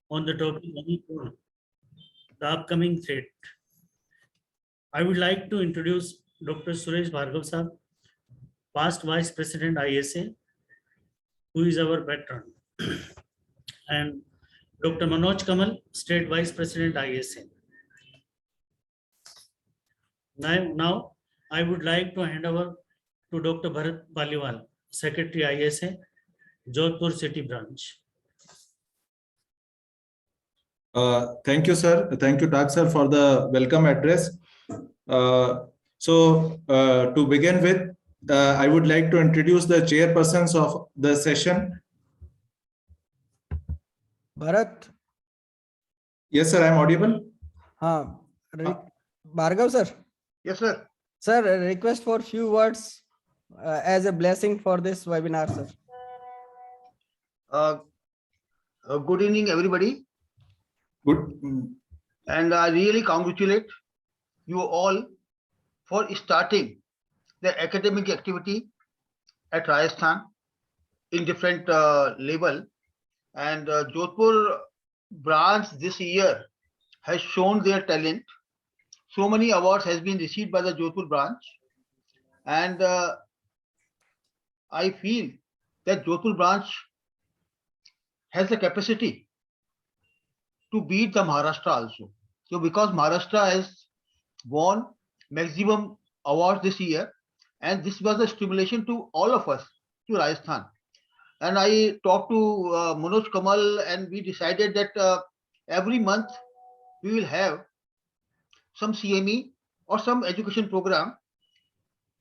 on the topic Manipur, the upcoming threat. I would like to introduce Dr. Suresh Bhargav sir, past Vice President ISA, who is our veteran, and Dr. Manoj Kamal, State Vice President ISA. Now, I would like to hand over to Dr. Bharat Paliwal, Secretary ISA, Jodhpur City Branch. Thank you, sir. Thank you, Tak sir, for the welcome address. To begin with, I would like to introduce the chairpersons of the session. Bharat. Yes, sir, I am audible. Bhargav sir. Yes, sir. Sir, request for few words as a blessing for this webinar, sir. Good evening, everybody. Good. And I really congratulate you all for starting the academic activity at Rajasthan in different level. And Jodhpur branch this year has shown their talent. So many awards has been received by the Jodhpur branch. And I feel that Jodhpur branch has the capacity to beat the Maharashtra also. So because Maharashtra has won maximum awards this year, and this was a stimulation to all of us to Rajasthan. And I talked to Manoj Kamal, and we decided that every month we will have some CME or some education program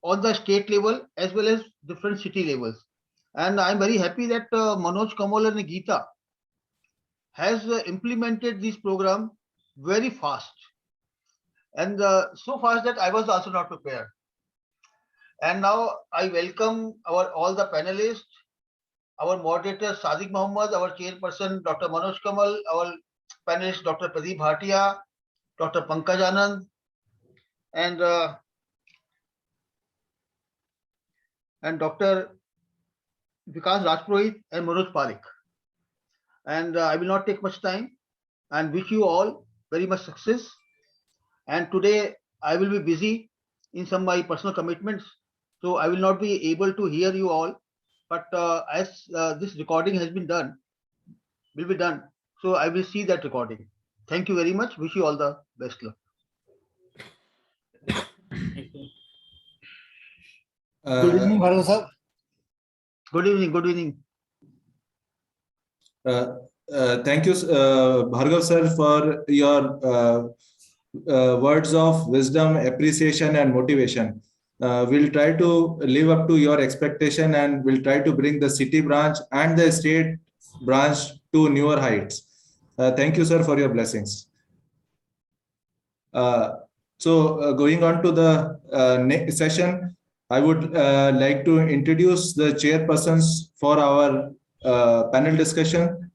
on the state level as well as different city levels. And I'm very happy that Manoj Kamal and Geeta has implemented this program very fast, and so fast that I was also not prepared. And now I welcome all the panelists, our moderator Sadiq Mohammed, our chairperson Dr. Manoj Kamal, our panelist Dr. Pradeep Bhatia, Dr. Pankaj Anand, and Dr. Vikas Rajpurohit and Manoj Parekh. And I will not take much time and wish you all very much success. And today I will be busy in some of my personal commitments, so I will not be able to hear you all. But as this recording has been done, will be done, so I will see that recording. Thank you very much. Wish you all the best luck. Good evening, Bhargav sir. Good evening. Good evening. Thank you, Bhargav sir, for your words of wisdom, appreciation, and motivation. We'll try to live up to your expectation, and we'll try to bring the city branch and the state branch to newer heights. Thank you, sir, for your blessings. Going on to the next session, I would like to introduce the chairpersons for our panel discussion.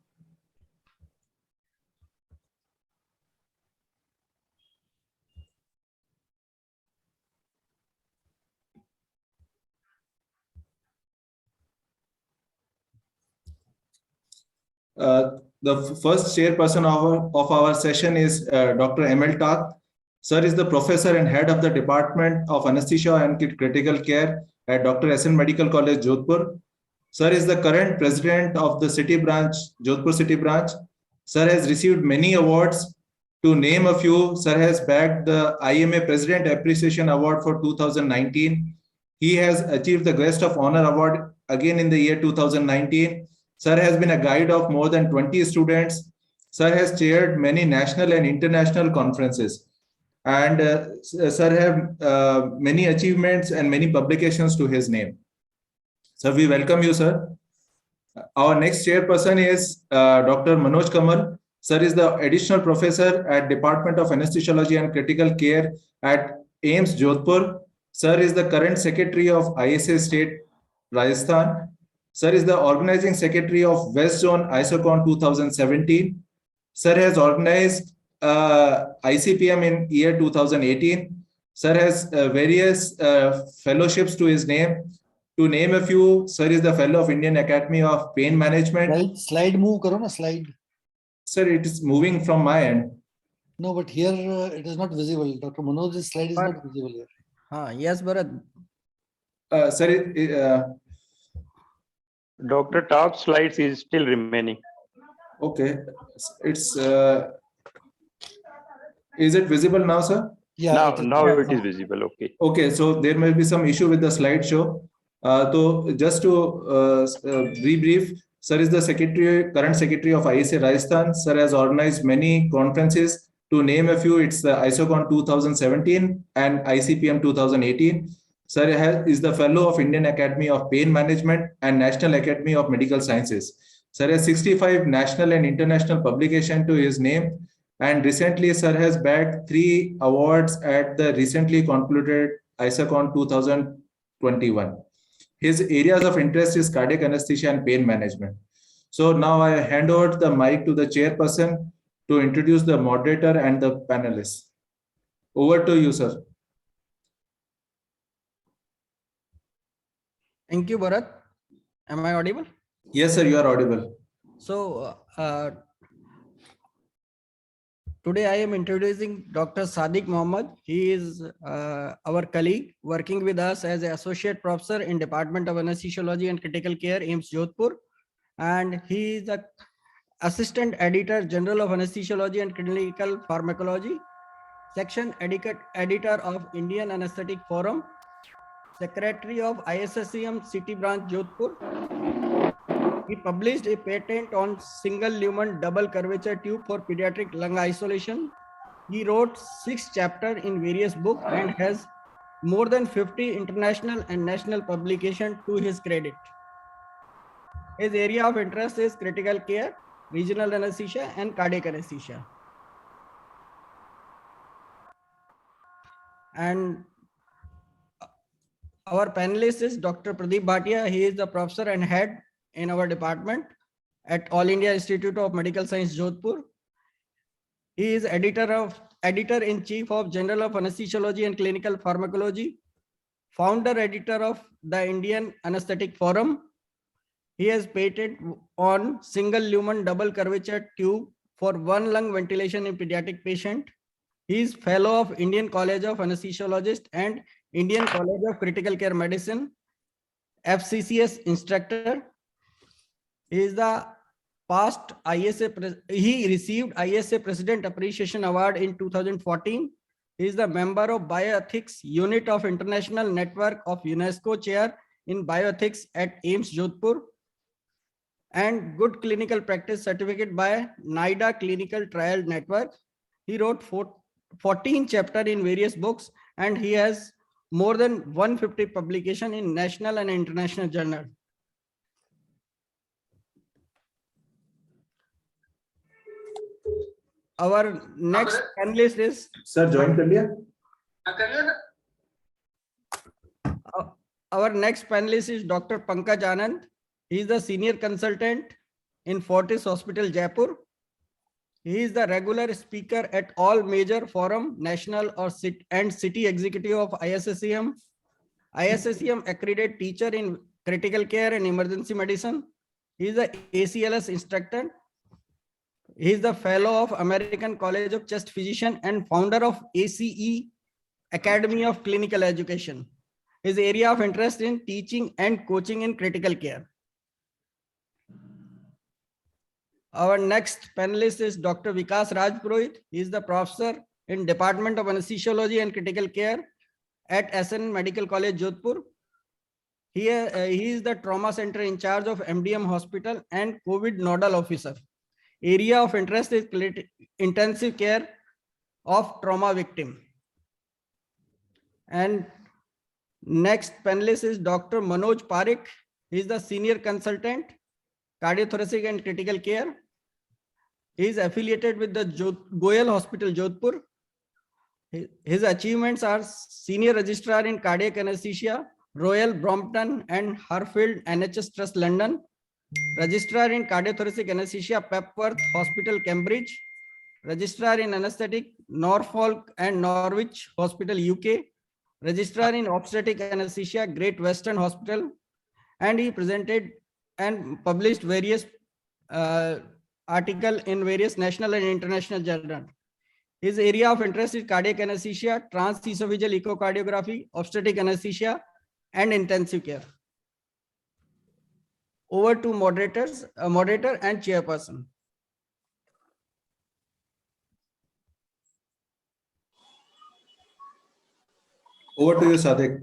The first chairperson of our session is Dr. M.L. Tak. Sir is the professor and head of the Department of Anesthesia and Critical Care at Dr. S.N. Medical College, Jodhpur. Sir is the current president of the city branch, Jodhpur City Branch. Sir has received many awards. To name a few, sir has bagged the IMA President Appreciation Award for 2019. He has achieved the Guest of Honor Award again in the year 2019. Sir has been a guide of more than 20 students. Sir has chaired many national and international conferences. And sir have many achievements and many publications to his name. So we welcome you, sir. Our next chairperson is Dr. Manoj Kamal. Sir is the additional professor at Department of Anesthesiology and Critical Care at AIIMS Jodhpur. Sir is the current secretary of ISA State, Rajasthan. Sir is the organizing secretary of West Zone ISOCON 2017. Sir has organized ICPM in year 2018. Sir has various fellowships to his name. To name a few, sir is the fellow of Indian Academy of Pain Management. Slide move karo na, slide. Sir, it is moving from my end. No, but here it is not visible. Dr. Manoj's slide is But- not visible here. Yes, Bharat. Sir, Dr. Top slides is still remaining. okay. It's is it visible now, sir? Yeah. Now, it is now visible. it is visible. Okay. Okay, so there may be some issue with the slideshow. So just to rebrief, sir is the current secretary of ISA Rajasthan. Sir has organized many conferences. To name a few, it's the ISOCON 2017 and ICPM 2018. Sir is the fellow of Indian Academy of Pain Management and National Academy of Medical Sciences. Sir has 65 national and international publications to his name. And recently, sir has bagged 3 awards at the recently concluded ISOCON 2021. His areas of interest is cardiac anesthesia and pain management. So now I hand over the mic to the chairperson to introduce the moderator and the panelists. Over to you, sir. Thank you, Bharat. Am I audible? Yes, sir, you are audible. So today I am introducing Dr. Sadiq Mohammed. He is our colleague working with us as an associate professor in Department of Anesthesiology and Critical Care, AIIMS Jodhpur. And he is the Assistant Editor General of Anesthesiology and Clinical Pharmacology, Section Editor of Indian Anesthetic Forum, Secretary of ISSCM City Branch Jodhpur. He published a patent on single lumen double curvature tube for pediatric lung isolation. He wrote 6 chapters in various books and has more than 50 international and national publications to his credit. His area of interest is critical care, regional anesthesia, and cardiac anesthesia. And our panelist is Dr. Pradeep Bhatia. He is the professor and head in our department at All India Institute of Medical Science, Jodhpur. He is editor-in-chief of Journal of Anesthesiology and Clinical Pharmacology, founder editor of the Indian Anesthetic Forum. He has patent on single lumen double curvature tube for 1 lung ventilation in pediatric patient. He is fellow of Indian College of Anesthesiologists and Indian College of Critical Care Medicine, FCCS instructor. He is the past he received ISA President Appreciation Award in 2014. He is the member of Bioethics Unit of International Network of UNESCO Chair in Bioethics at AIIMS Jodhpur, and Good Clinical Practice Certificate by NIDA Clinical Trial Network. He wrote 14 chapters in various books, and he has more than 150 publications in national and international journals. Our next panelist is Sir, join kar liya? Our next panelist is Dr. Pankaj Anand. He is the senior consultant in Fortis Hospital, Jaipur. He is the regular speaker at all major forum, national and city executive of ISSCM. ISSCM accredited teacher in critical care and emergency medicine. He is the ACLS instructor. He is the fellow of American College of Chest Physician and founder of ACE Academy of Clinical Education. His area of interest in teaching and coaching in critical care. Our next panelist is Dr. Vikas Rajpurohit. He is the professor in Department of Anesthesiology and Critical Care at SN Medical College, Jodhpur. He is the trauma center in charge of MDM Hospital and COVID nodal officer. Area of interest is intensive care of trauma victim. And next panelist is Dr. Manoj Parekh. He is the senior consultant, cardiothoracic and critical care. He is affiliated with the Goyal Hospital, Jodhpur. His achievements are senior registrar in cardiac anesthesia, Royal Brompton and Harfield NHS Trust, London. Registrar in cardiothoracic anesthesia, Pepworth Hospital, Cambridge. Registrar in anesthetic, Norfolk and Norwich Hospital, UK. Registrar in obstetric anesthesia, Great Western Hospital. And he presented and published various article in various national and international journals. His area of interest is cardiac anesthesia, transesophageal echocardiography, obstetric anesthesia, and intensive care. Over to moderator and chairperson. Over to you, Sadiq.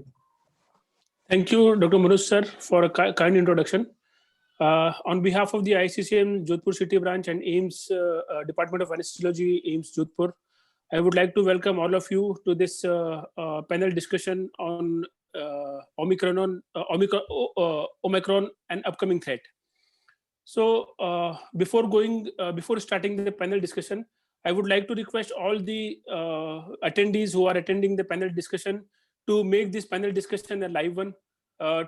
Thank you, Dr. Manoj sir, for a kind introduction. On behalf of the ICCM Jodhpur City Branch and AIMS Department of Anesthesiology, AIMS Jodhpur, I would like to welcome all of you to this panel discussion on Omicron and upcoming threat. So before starting the panel discussion, I would like to request all the attendees who are attending the panel discussion to make this panel discussion a live one,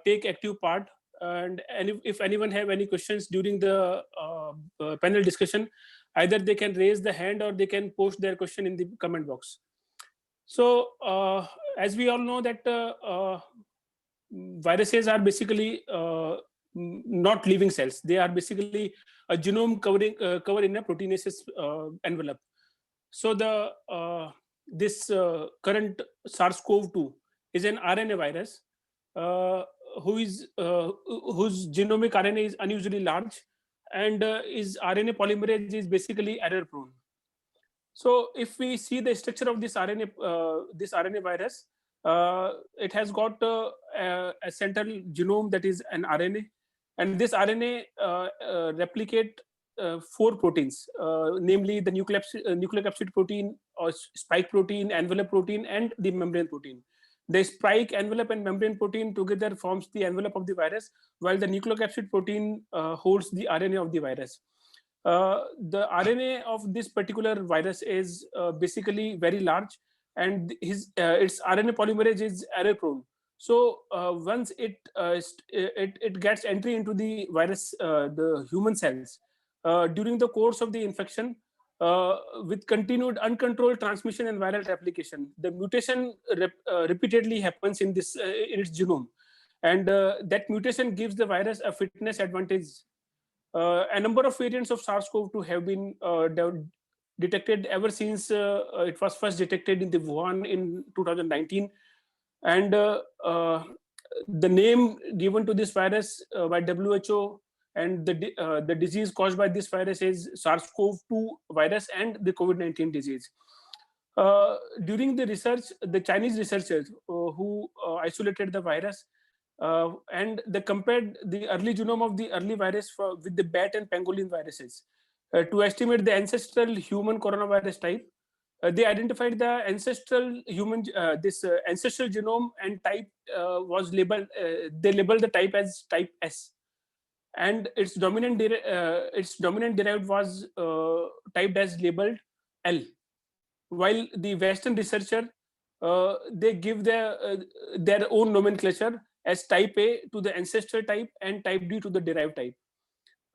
take active part, and if anyone have any questions during the panel discussion, either they can raise the hand or they can post their question in the comment box. So as we all know that viruses are basically not living cells. They are basically a genome covered in a proteinaceous envelope. So this current SARS-CoV-2 is an RNA virus whose genomic RNA is unusually large, and his RNA polymerase is basically error prone. So if we see the structure of this RNA virus, it has got a central genome that is an RNA, and this RNA replicate 4 proteins, namely the nucleocapsid protein, or spike protein, envelope protein, and the membrane protein. The spike, envelope, and membrane protein together forms the envelope of the virus, while the nucleocapsid protein holds the RNA of the virus. The RNA of this particular virus is basically very large, and its RNA polymerase is error prone. So once it gets entry into the virus, the human cells, during the course of the infection, with continued uncontrolled transmission and viral replication, the mutation repeatedly happens in its genome, and that mutation gives the virus a fitness advantage. A number of variants of SARS-CoV-2 have been detected ever since it was first detected in the Wuhan in 2019, and the name given to this virus by WHO and the disease caused by this virus is SARS-CoV-2 virus and the COVID-19 disease. During the research, the Chinese researchers who isolated the virus and they compared the early genome of the early virus with the bat and pangolin viruses to estimate the ancestral human coronavirus type. They identified the ancestral human ancestral genome and type was labeled. They labeled the type as type S, and its dominant derived was typed as labeled L. While the Western researcher they give their own nomenclature as type A to the ancestor type and type D to the derived type.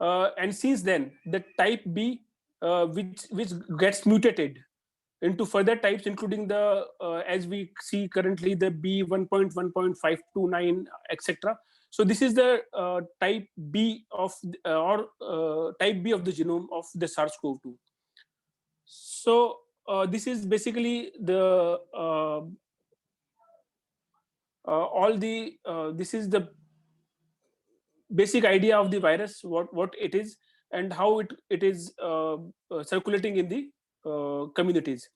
And since then, the type B, which gets mutated into further types, including the as we see currently the B 1.1.529, etc. So this is the type B of type B of the genome of the SARS-CoV-2. So this is basically the this is the basic idea of the virus, what it is, and how it is circulating in the communities.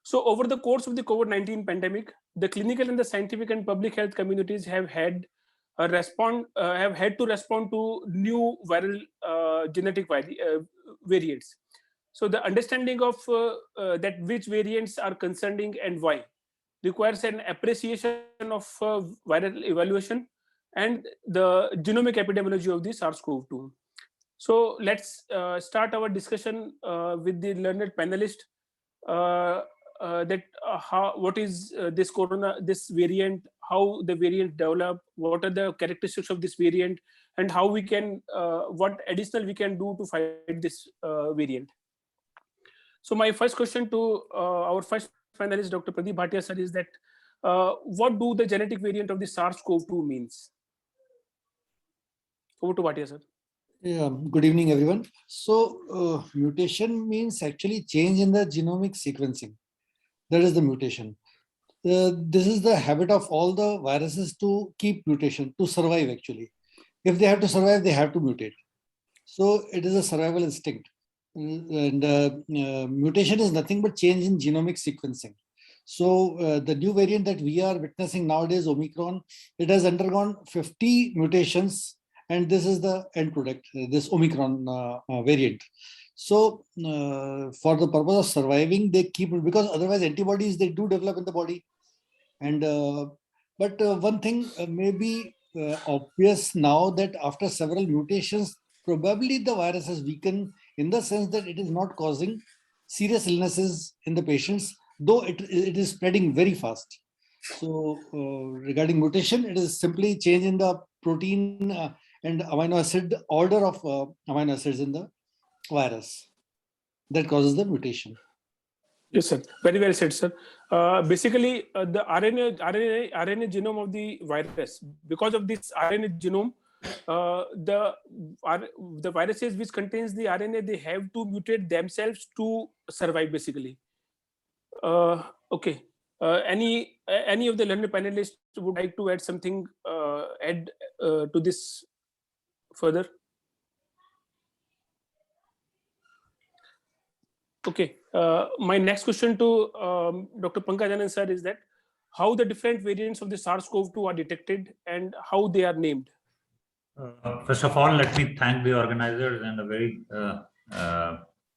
So over the course of the COVID-19 pandemic, the clinical and the scientific and public health communities have had to respond to new viral genetic variants. So the understanding of that which variants are concerning and why requires an appreciation of viral evaluation and the genomic epidemiology of the SARS-CoV-2. So let's start our discussion with the learned panelist. What is this variant, how the variant developed, what are the characteristics of this variant, and how we can what additional we can do to fight this variant. So my first question to our first panelist, Dr. Pradeep Bhatia sir, is that what do the genetic variant of the SARS-CoV-2 means? Over to Bhatia sir. Yeah, good evening, everyone. So, mutation means actually change in the genomic sequencing. That is the mutation. This is the habit of all the viruses to keep mutation, to survive actually. If they have to survive, they have to mutate. So, it is a survival instinct. And mutation is nothing but change in genomic sequencing. So, the new variant that we are witnessing nowadays, Omicron, it has undergone 50 mutations, and this is the end product, this Omicron variant. So, for the purpose of surviving, they keep it, because otherwise antibodies they do develop in the body. And but one thing may be obvious now, that after several mutations, probably the virus has weakened in the sense that it is not causing serious illnesses in the patients, though it is spreading very fast. So regarding mutation, it is simply change in the protein and amino acid order of amino acids in the virus that causes the mutation. Yes, sir. Very well said, sir. Basically, the RNA genome of the virus, because of this RNA genome, the viruses which contains the RNA, they have to mutate themselves to survive, basically. Okay. Any of the learned panelists would like to add something, to this further? Okay. My next question to Dr. Pankaj Anand sir is that how the different variants of the SARS-CoV-2 are detected and how they are named. First of all, let me thank the organizers and a very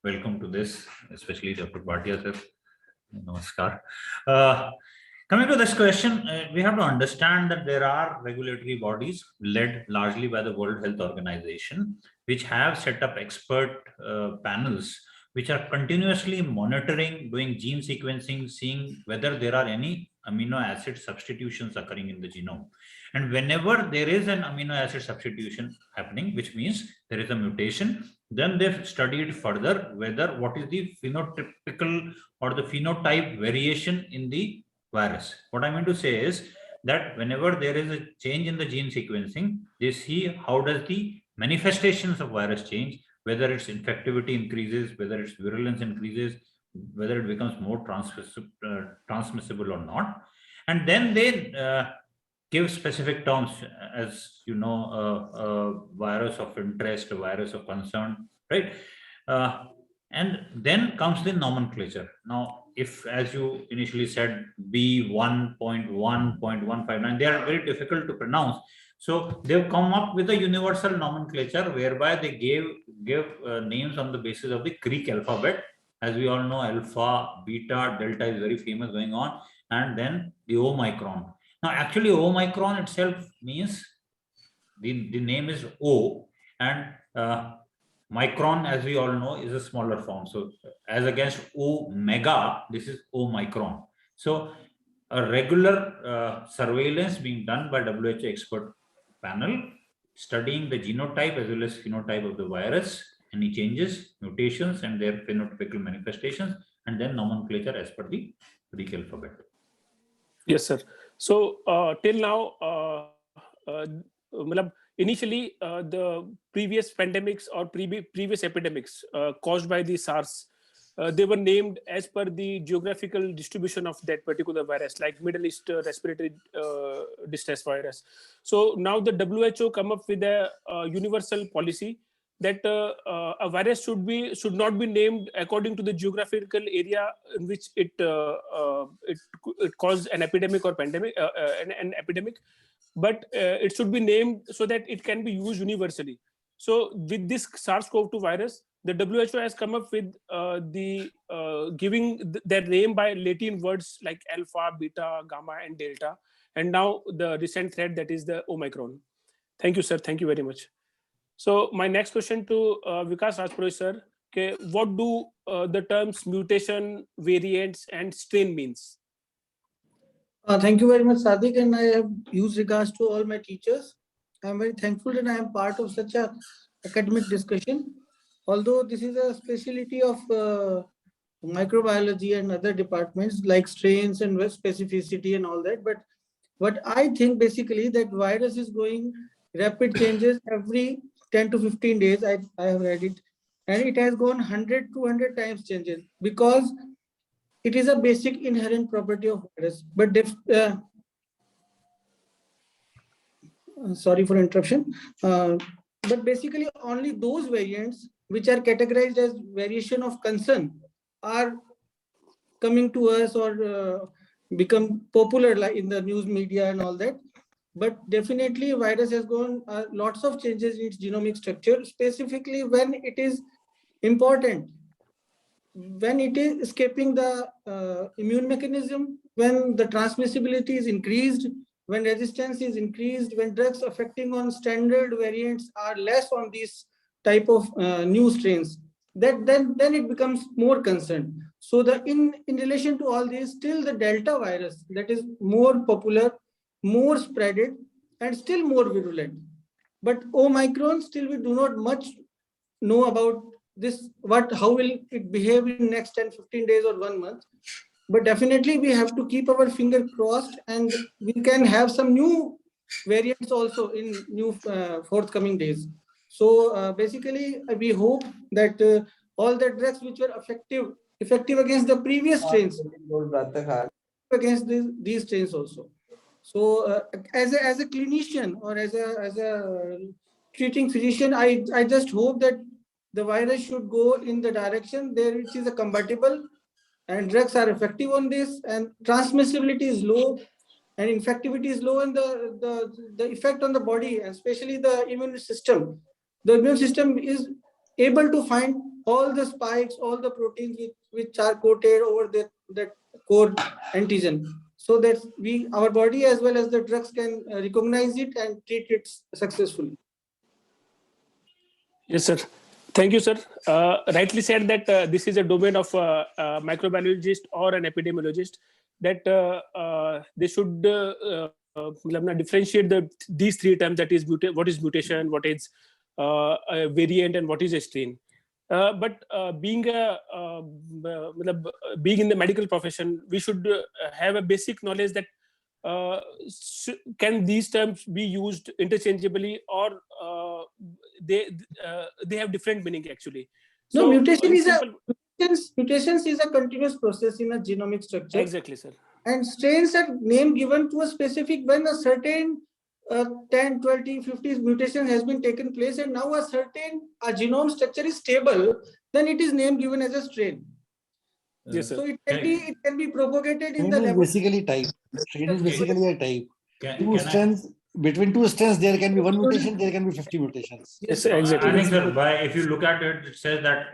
welcome to this, especially Dr. Bhatia sir. Namaskar. Coming to this question, we have to understand that there are regulatory bodies led largely by the World Health Organization, which have set up expert panels which are continuously monitoring, doing gene sequencing, seeing whether there are any amino acid substitutions occurring in the genome. And whenever there is an amino acid substitution happening, which means there is a mutation, then they've studied further whether what is the phenotypical or the phenotype variation in the virus. What I mean to say is that whenever there is a change in the gene sequencing, they see how does the manifestations of virus change, whether its infectivity increases, whether its virulence increases, whether it becomes more transmissible or not. And then they give specific terms, as you know, a virus of interest, a virus of concern, right? And then comes the nomenclature. Now, if, as you initially said, B1.1.159, they are very difficult to pronounce. So they've come up with a universal nomenclature whereby they give names on the basis of the Greek alphabet. As we all know, alpha, beta, delta is very famous going on, and then the Omicron. Now, actually, Omicron itself means the name is O, and micron, as we all know, is a smaller form. So as against Omega, this is Omicron. So a regular surveillance being done by WHO expert panel, studying the genotype as well as phenotype of the virus, any changes, mutations, and their phenotypical manifestations, and then nomenclature as per the Greek alphabet. Yes, sir. So till now, initially the previous pandemics or previous epidemics caused by the SARS, they were named as per the geographical distribution of that particular virus, like Middle East respiratory distress virus. So now the WHO come up with a universal policy that a virus should not be named according to the geographical area in which it caused an epidemic or pandemic, an epidemic, but it should be named so that it can be used universally. So with this SARS-CoV-2 virus, the WHO has come up with giving their name by Latin words like alpha, beta, gamma, and delta. And now the recent threat, that is the Omicron. Thank you, sir. Thank you very much. So my next question to Vikas Rajpurohit sir, okay, what do the terms mutation, variants, and strain means? Thank you very much, Sadiq, and I have used regards to all my teachers. I am very thankful that I am part of such a academic discussion. Although this is a specialty of microbiology and other departments like strains and specificity and all that, but what I think basically that virus is going rapid changes every 10 to 15 days. I have read it, and it has gone 100, 200 times changes because it is a basic inherent property of virus. But sorry for interruption. But basically only those variants which are categorized as variation of concern are coming to us or become popular like in the news media and all that. But definitely virus has gone lots of changes in its genomic structure, specifically when it is important, when it is escaping the immune mechanism, when the transmissibility is increased, when resistance is increased, when drugs affecting on standard variants are less on these type of new strains, that then it becomes more concerned. So in relation to all this, still the Delta virus that is more popular, more spreaded, and still more virulent. But Omicron, still we do not much know about this, how will it behave in next 10, 15 days or 1 month. But definitely we have to keep our finger crossed, and we can have some new variants also in new forthcoming days. So basically we hope that all the drugs which were effective against the previous strains, against these strains also. So as a clinician or as a treating physician, I just hope that the virus should go in the direction there which is a compatible, and drugs are effective on this, and transmissibility is low, and infectivity is low, and the effect on the body, especially the immune system. The immune system is able to find all the spikes, all the proteins which are coated over that core antigen, so that our body as well as the drugs can recognize it and treat it successfully. Yes, sir. Thank you, sir. Rightly said that this is a domain of a microbiologist or an epidemiologist, that they should differentiate these three terms, that is what is mutation, what is a variant, and what is a strain. But being in the medical profession, we should have a basic knowledge that can these terms be used interchangeably, or they have different meaning actually. No, mutations is a continuous process in a genomic structure. Exactly, sir. And strains are name given to a specific when a certain 10, 20, 50 mutation has been taken place, and now a genome structure is stable, then it is name given as a strain. Yes, sir. So it can be propagated in Strain the is level. basically type. Strain is basically a type. Between two strands, there can be one mutation, there can be 50 mutations. Yes, exactly. I think, sir, if you look at it, it says that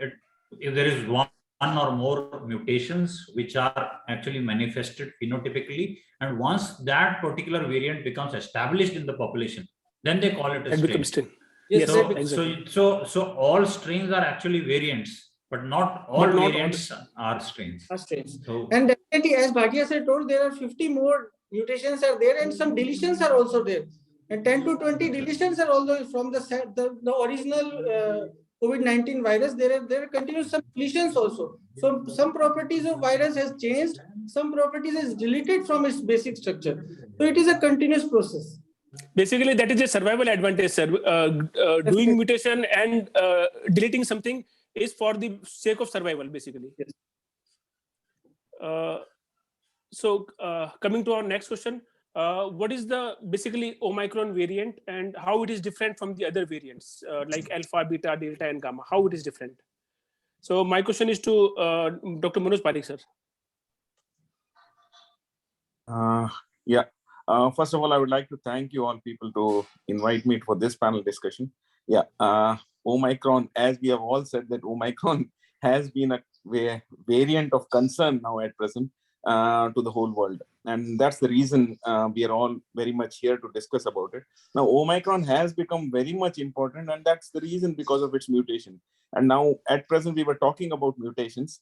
if there is one or more mutations which are actually manifested phenotypically, and once that particular variant becomes established in the population, then they call it a strain. Yes, so, exactly. so all strains are actually variants, but not all variants are strains. So, and definitely, as Bhatia said, told, there are 50 more mutations are there, and some deletions are also there, and 10 to 20 deletions are also from the original COVID-19 virus. There are continuous some deletions also. So some properties of virus has changed, some properties is deleted from its basic structure. So it is a continuous process. Basically, that is a survival advantage, sir. Doing mutation and deleting something is for the sake of survival, basically. Yes. So coming to our next question, what is the basically Omicron variant, and how it is different from the other variants like Alpha, Beta, Delta, and Gamma? How it is different? So my question is to Dr. Manoj Parikh, sir. Yeah. First of all, I would like to thank you all people to invite me for this panel discussion. Yeah. Omicron, as we have all said, that Omicron has been a variant of concern now at present to the whole world. And that's the reason we are all very much here to discuss about it. Now, Omicron has become very much important, and that's the reason because of its mutation. And now at present, we were talking about mutations.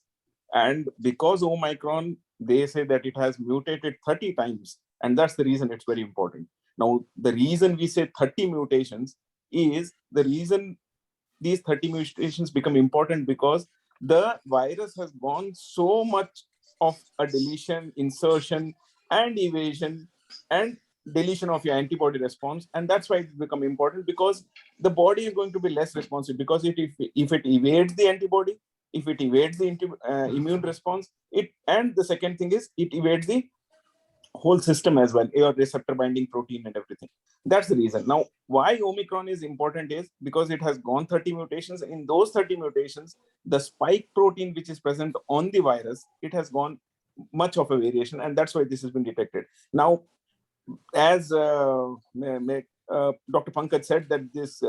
And because Omicron, they say that it has mutated 30 times. And that's the reason it's very important. Now, the reason we say 30 mutations is the reason these 30 mutations become important, because the virus has gone so much of a deletion, insertion, and evasion, and deletion of your antibody response. And that's why it's become important, because the body is going to be less responsive, because if it evades the antibody, if it evades the immune response, and the second thing is it evades the whole system as well, your receptor binding protein and everything. That's the reason. Now, why Omicron is important is because it has gone 30 mutations. In those 30 mutations, the spike protein which is present on the virus, it has gone much of a variation, and that's why this has been detected. Now, as Dr. Pankaj said, that this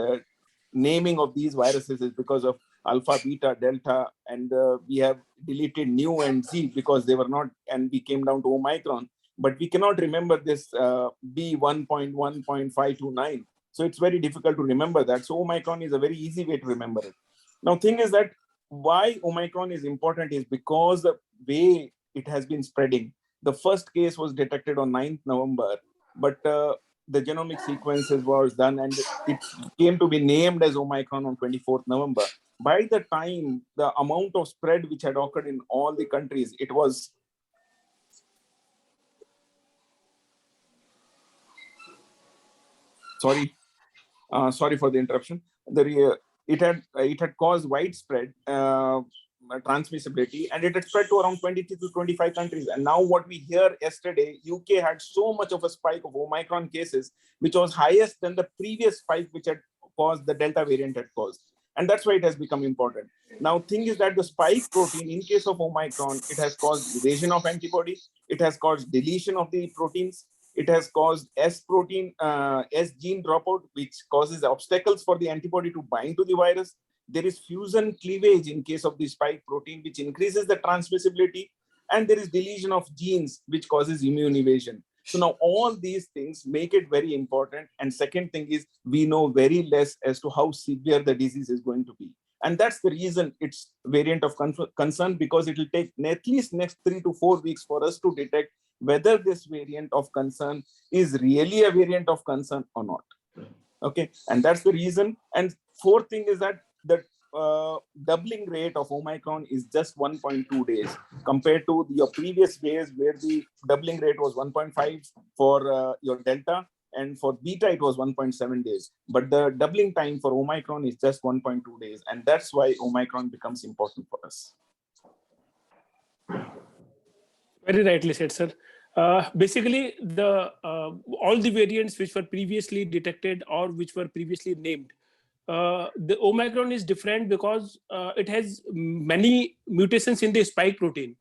naming of these viruses is because of alpha, beta, delta, and we have deleted nu and z because they were not, and we came down to Omicron. But we cannot remember this B1.1.529. So it's very difficult to remember that. So Omicron is a very easy way to remember it. Now, thing is that why Omicron is important is because the way it has been spreading. The first case was detected on 9th November, but the genomic sequences was done and it came to be named as Omicron on 24th November. By the time the amount of spread which had occurred in all the countries, it was sorry for the interruption. It had caused widespread transmissibility, and it had spread to around 20 to 25 countries. And now what we hear yesterday, UK had so much of a spike of Omicron cases, which was highest than the previous spike which had caused the Delta variant had caused. And that's why it has become important. Now, thing is that the spike protein, in case of Omicron, it has caused evasion of antibody. It has caused deletion of the proteins. It has caused S protein, S gene dropout, which causes obstacles for the antibody to bind to the virus. There is fusion cleavage in case of the spike protein, which increases the transmissibility. And there is deletion of genes, which causes immune evasion. So now all these things make it very important. And second thing is, we know very less as to how severe the disease is going to be. And that's the reason it's variant of concern, because it will take at least next 3 to 4 weeks for us to detect whether this variant of concern is really a variant of concern or not. Okay, and that's the reason. And fourth thing is that the doubling rate of Omicron is just 1.2 days compared to your previous days where the doubling rate was 1.5 for your Delta, and for Beta it was 1.7 days. But the doubling time for Omicron is just 1.2 days, and that's why Omicron becomes important for us. Very rightly said, sir. Basically, all the variants which were previously detected or which were previously named, the Omicron is different because it has many mutations in the spike protein,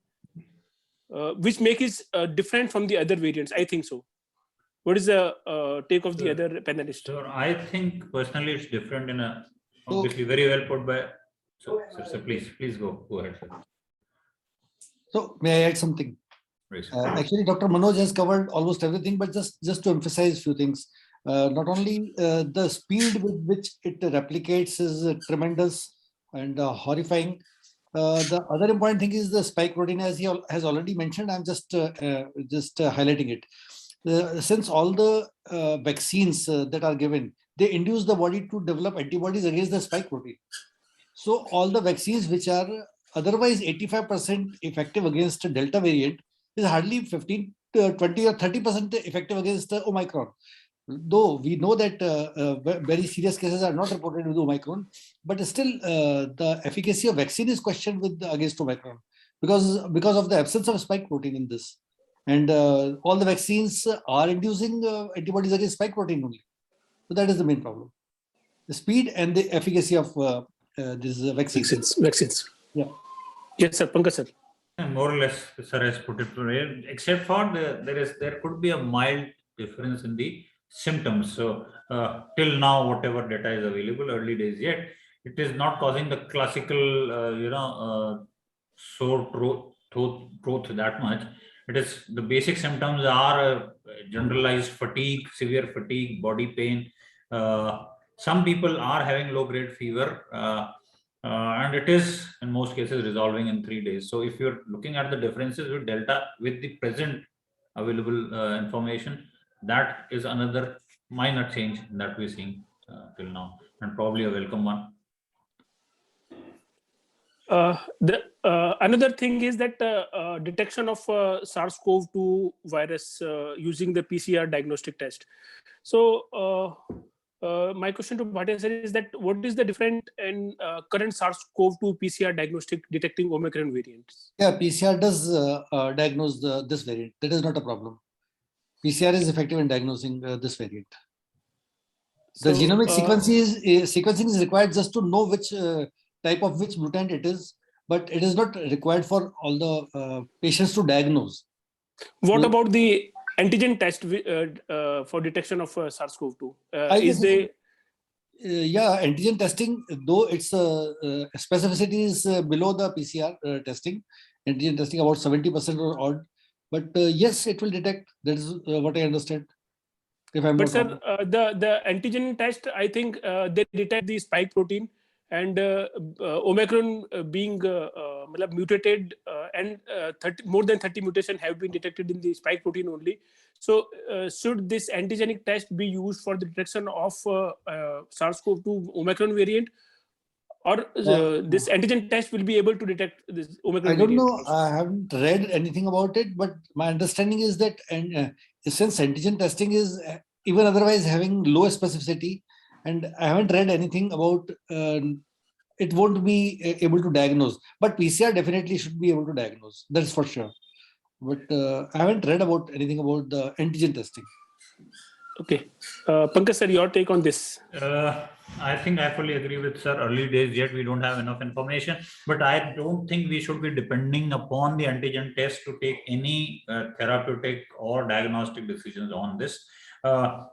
which make it different from the other variants. I think so. What is the take of the other panelists? So I think personally it's different in a obviously very well put by. So please go ahead, sir. So may I add something? Actually, Dr. Manoj has covered almost everything, but just to emphasize a few things. Not only the speed with which it replicates is tremendous and horrifying. The other important thing is the spike protein, as he has already mentioned. I'm just highlighting it. Since all the vaccines that are given, they induce the body to develop antibodies against the spike protein. So all the vaccines which are otherwise 85% effective against a Delta variant is hardly 15, 20 or 30% effective against the Omicron. Though we know that very serious cases are not reported with Omicron, but still the efficacy of vaccine is questioned against Omicron because of the absence of spike protein in this. And all the vaccines are inducing antibodies against spike protein only. So that is the main problem. The speed and the efficacy of these vaccines. Vaccines. Yeah. Yes, sir. Pankaj, sir. More or less, sir has put it today, except for there could be a mild difference in the symptoms. So till now, whatever data is available, early days yet, it is not causing the classical, sore throat that much. It is the basic symptoms are generalized fatigue, severe fatigue, body pain. Some people are having low-grade fever. And it is in most cases resolving in 3 days. So if you're looking at the differences with Delta with the present available information, that is another minor change that we're seeing till now, and probably a welcome one. Another thing is that detection of SARS-CoV-2 virus using the PCR diagnostic test. So my question to Bhatia sir is that what is the difference in current SARS-CoV-2 PCR diagnostic detecting Omicron variants? Yeah, PCR does diagnose this variant. That is not a problem. PCR is effective in diagnosing this variant. The So, genomic sequencing is required just to know which type of which mutant it is, but it is not required for all the patients to diagnose. What So- about the antigen test for detection of SARS-CoV-2? I Is guess they yeah, antigen testing, though its specificity is below the PCR testing, antigen testing about 70% or odd, but yes, it will detect. That is what I understand. If I'm But not sir, wrong. the antigen test, I think they detect the spike protein, and Omicron being mutated, and more than 30 mutations have been detected in the spike protein only. So should this antigenic test be used for the detection of SARS-CoV-2 Omicron variant, or this antigen test will be able to detect this Omicron I don't variant know. also? I haven't read anything about it, but my understanding is that, and since antigen testing is even otherwise having low specificity, and I haven't read anything about it won't be able to diagnose. But PCR definitely should be able to diagnose. That's for sure. But I haven't read about anything about the antigen testing. Okay, Pankaj sir, your take on this? I think I fully agree with sir. Early days yet we don't have enough information, but I don't think we should be depending upon the antigen test to take any therapeutic or diagnostic decisions on this.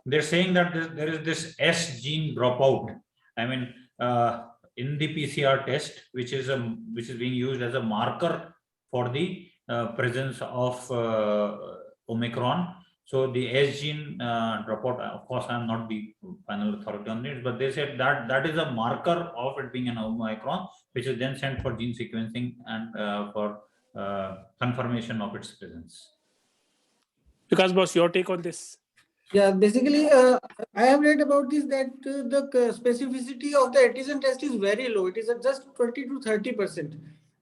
They're saying that there is this S gene dropout. I mean, in the PCR test, which is being used as a marker for the presence of Omicron. So the S gene dropout, of course, I'm not the final authority on it, but they said that that is a marker of it being an Omicron, which is then sent for gene sequencing and for confirmation of its presence. Because boss, your take on this? Yeah, basically, I have read about this that the specificity of the antigen test is very low. It is at just 20 to 30%.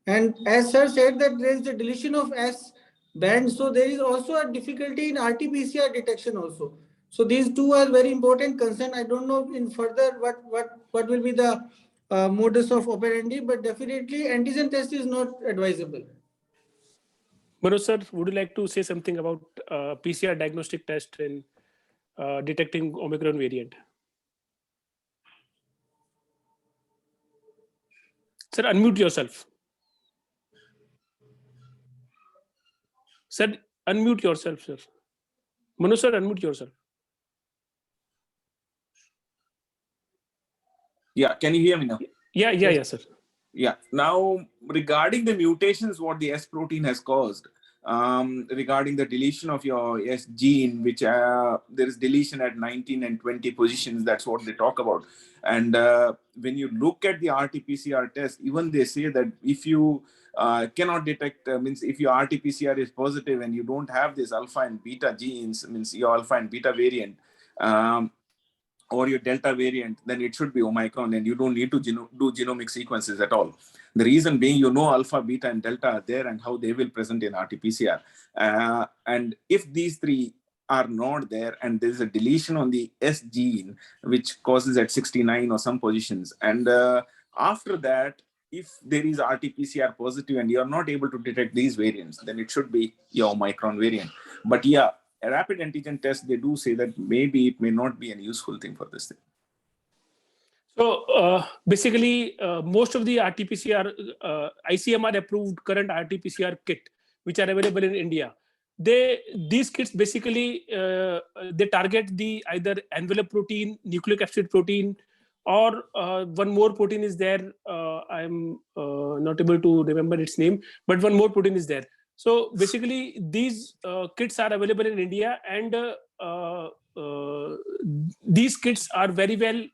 And as sir said that there is a deletion of S band, so there is also a difficulty in RT-PCR detection also. So these two are very important concern. I don't know in further what will be the modus of operandi, but definitely antigen test is not advisable. Manoj sir, would you like to say something about PCR diagnostic test in detecting Omicron variant? Sir, unmute yourself. Sir, unmute yourself, sir. Manoj sir, unmute yourself. Yeah, can you hear me now? Yeah, sir. Yeah. Now, regarding the mutations, what the S protein has caused, regarding the deletion of your S gene, which there is deletion at 19 and 20 positions, that's what they talk about. And when you look at the RT-PCR test, even they say that if you cannot detect, means if your RT-PCR is positive and you don't have this alpha and beta genes, means your alpha and beta variant, or your Delta variant, then it should be Omicron, and you don't need to do genomic sequences at all. The reason being, you know, alpha, beta, and delta are there and how they will present in RT-PCR. And if these three are not there and there is a deletion on the S gene, which causes at 69 or some positions, and after that, if there is RT-PCR positive and you are not able to detect these variants, then it should be your Omicron variant. But yeah, a rapid antigen test, they do say that maybe it may not be a useful thing for this thing. So basically, most of the RT-PCR, ICMR approved current RT-PCR kit, which are available in India, these kits basically they target the either envelope protein, nucleic acid protein, or one more protein is there. I'm not able to remember its name, but one more protein is there. So basically, these kits are available in India, and these kits are very well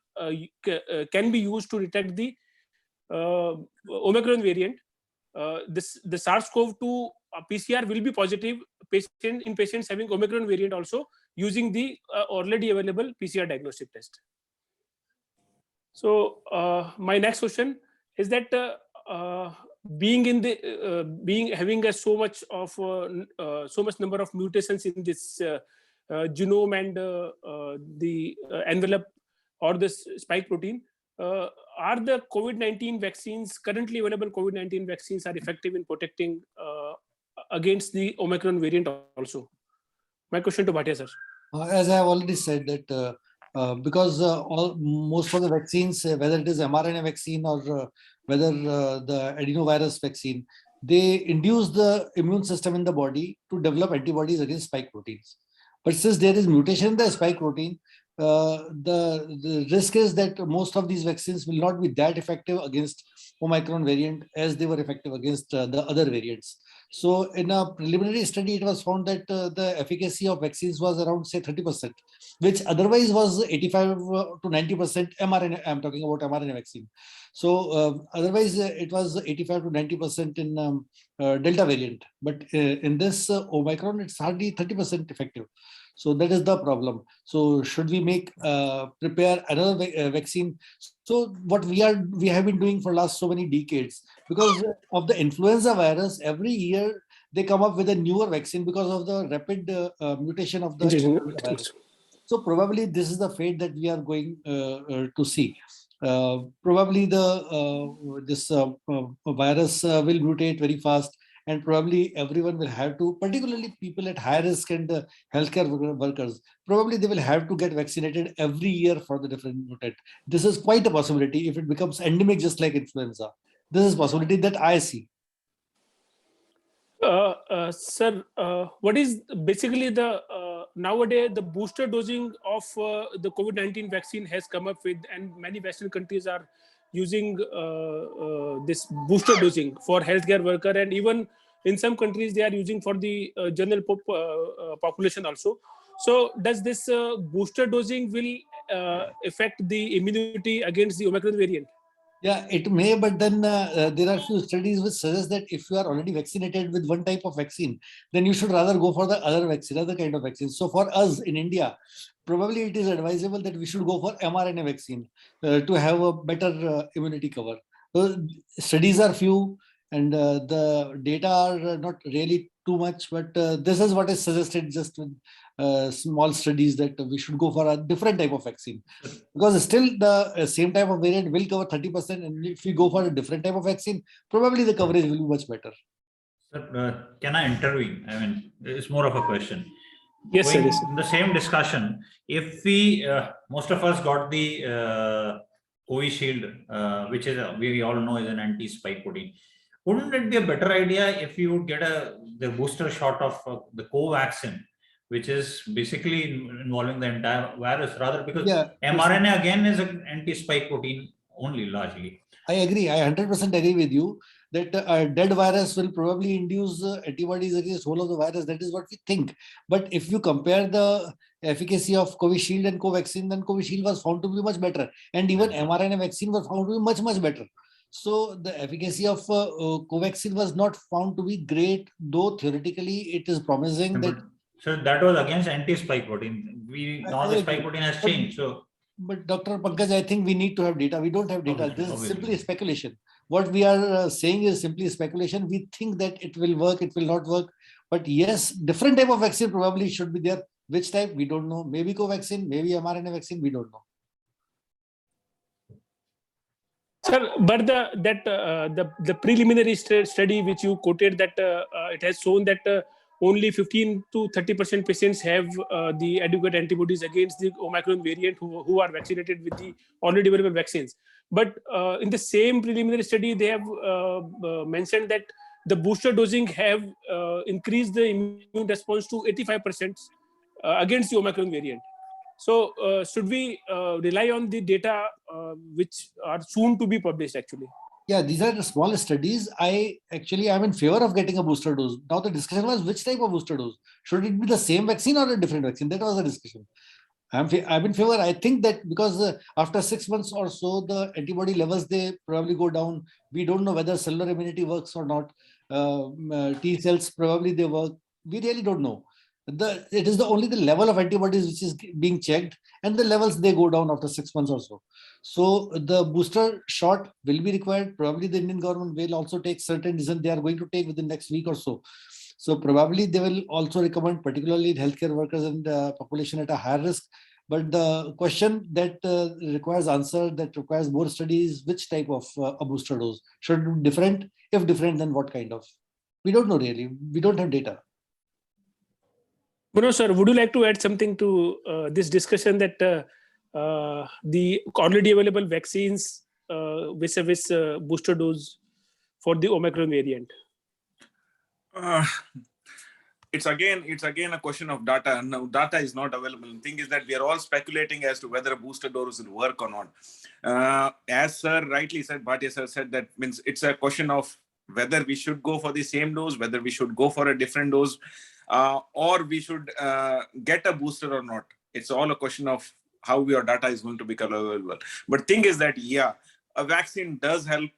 can be used to detect the Omicron variant. The SARS-CoV-2 PCR will be positive in patients having Omicron variant also using the already available PCR diagnostic test. So my next question is that being in the having a so much number of mutations in this genome and the envelope or this spike protein, are the COVID-19 vaccines, currently available COVID-19 vaccines, are effective in protecting against the Omicron variant also? My question to Bhatia sir. As I have already said that because most of the vaccines, whether it is mRNA vaccine or whether the adenovirus vaccine, they induce the immune system in the body to develop antibodies against spike proteins. But since there is mutation in the spike protein, the risk is that most of these vaccines will not be that effective against Omicron variant as they were effective against the other variants. So in a preliminary study, it was found that the efficacy of vaccines was around, say, 30%, which otherwise was 85 to 90% mRNA. I'm talking about mRNA vaccine. So otherwise, it was 85 to 90% in Delta variant. But in this Omicron, it's hardly 30% effective. So that is the problem. So should we prepare another vaccine? So what we have been doing for last so many decades, because of the influenza virus, every year they come up with a newer vaccine because of the rapid mutation of the virus. So probably this is the fate that we are going to see. Probably this virus will mutate very fast, and probably everyone will have to, particularly people at high risk and healthcare workers, probably they will have to get vaccinated every year for the different mutant. This is quite a possibility if it becomes endemic, just like influenza. This is a possibility that I see. Sir, what is basically the nowadays the booster dosing of the COVID-19 vaccine has come up with, and many Western countries are using this booster dosing for healthcare worker, and even in some countries they are using for the general population also. So does this booster dosing will affect the immunity against the Omicron variant? Yeah, it may, but then there are few studies which suggest that if you are already vaccinated with one type of vaccine, then you should rather go for the other vaccine, other kind of vaccine. So for us in India, probably it is advisable that we should go for mRNA vaccine to have a better immunity cover. Studies are few and the data are not really too much, but this is what is suggested just with small studies, that we should go for a different type of vaccine, because still the same type of variant will cover 30%, and if we go for a different type of vaccine, probably the coverage will be much better. Sir, can I intervene? I mean, it's more of a question. Yes, sir. In the same discussion, if we, most of us got the Covishield, which is we all know is an anti-spike protein. Wouldn't it be a better idea if you would get the booster shot of the Covaxin, which is basically involving the entire virus, rather, because mRNA again is an anti-spike protein only largely. I agree. I 100% agree with you that a dead virus will probably induce antibodies against whole of the virus. That is what we think. But if you compare the efficacy of Covishield and Covaxin, then Covishield was found to be much better. And even mRNA vaccine was found to be much, much better. So the efficacy of Covaxin was not found to be great, though theoretically it is promising that. So that was against anti-spike protein. Now the spike protein has changed. So, but Dr. Pankaj, I think we need to have data. We don't have data. This is simply speculation. What we are saying is simply speculation. We think that it will work, it will not work. But yes, different type of vaccine probably should be there. Which type? We don't know. Maybe Covaxin, maybe mRNA vaccine. We don't know. Sir, but the preliminary study which you quoted, that it has shown that only 15 to 30% patients have the adequate antibodies against the Omicron variant who are vaccinated with the already available vaccines. But in the same preliminary study, they have mentioned that the booster dosing have increased the immune response to 85% against the Omicron variant. So should we rely on the data which are soon to be published actually? Yeah, these are the small studies. I'm in favor of getting a booster dose. Now the discussion was which type of booster dose? Should it be the same vaccine or a different vaccine? That was the discussion. I'm in favor. I think that because after 6 months or so, the antibody levels, they probably go down. We don't know whether cellular immunity works or not. T cells, probably they work. We really don't know. it is only the level of antibodies which is being checked, and the levels they go down after 6 months or so. So the booster shot will be required. Probably the Indian government will also take certain decisions they are going to take within next week or so. So probably they will also recommend, particularly healthcare workers and population at a higher risk. But the question that requires answer, that requires more studies, which type of a booster dose should it be different? If different, then what kind of? We don't know really. We don't have data. Manoj sir, would you like to add something to this discussion that the already available vaccines vis-a-vis booster dose for the Omicron variant? It's again a question of data. Now, data is not available. The thing is that we are all speculating as to whether a booster dose will work or not. As sir rightly said, Bhatia sir said, that means it's a question of whether we should go for the same dose, whether we should go for a different dose, or we should get a booster or not. It's all a question of how your data is going to become available. But thing is that, yeah, a vaccine does help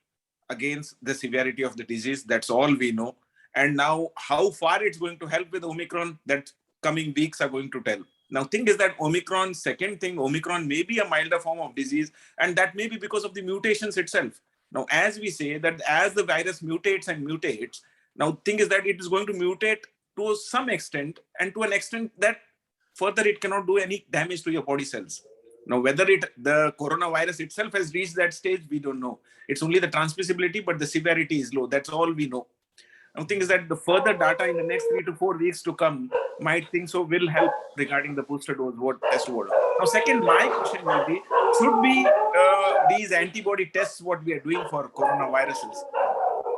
against the severity of the disease. That's all we know. And now how far it's going to help with Omicron, that coming weeks are going to tell. Now, thing is that Omicron may be a milder form of disease, and that may be because of the mutations itself. Now, as we say that as the virus mutates and mutates, now thing is that it is going to mutate to some extent, and to an extent that further it cannot do any damage to your body cells. Now, whether the coronavirus itself has reached that stage, we don't know. It's only the transmissibility, but the severity is low. That's all we know. Now, thing is that the further data in the next 3 to 4 weeks to come might think so will help regarding the booster dose. Now, second, my question will be, should be these antibody tests what we are doing for coronaviruses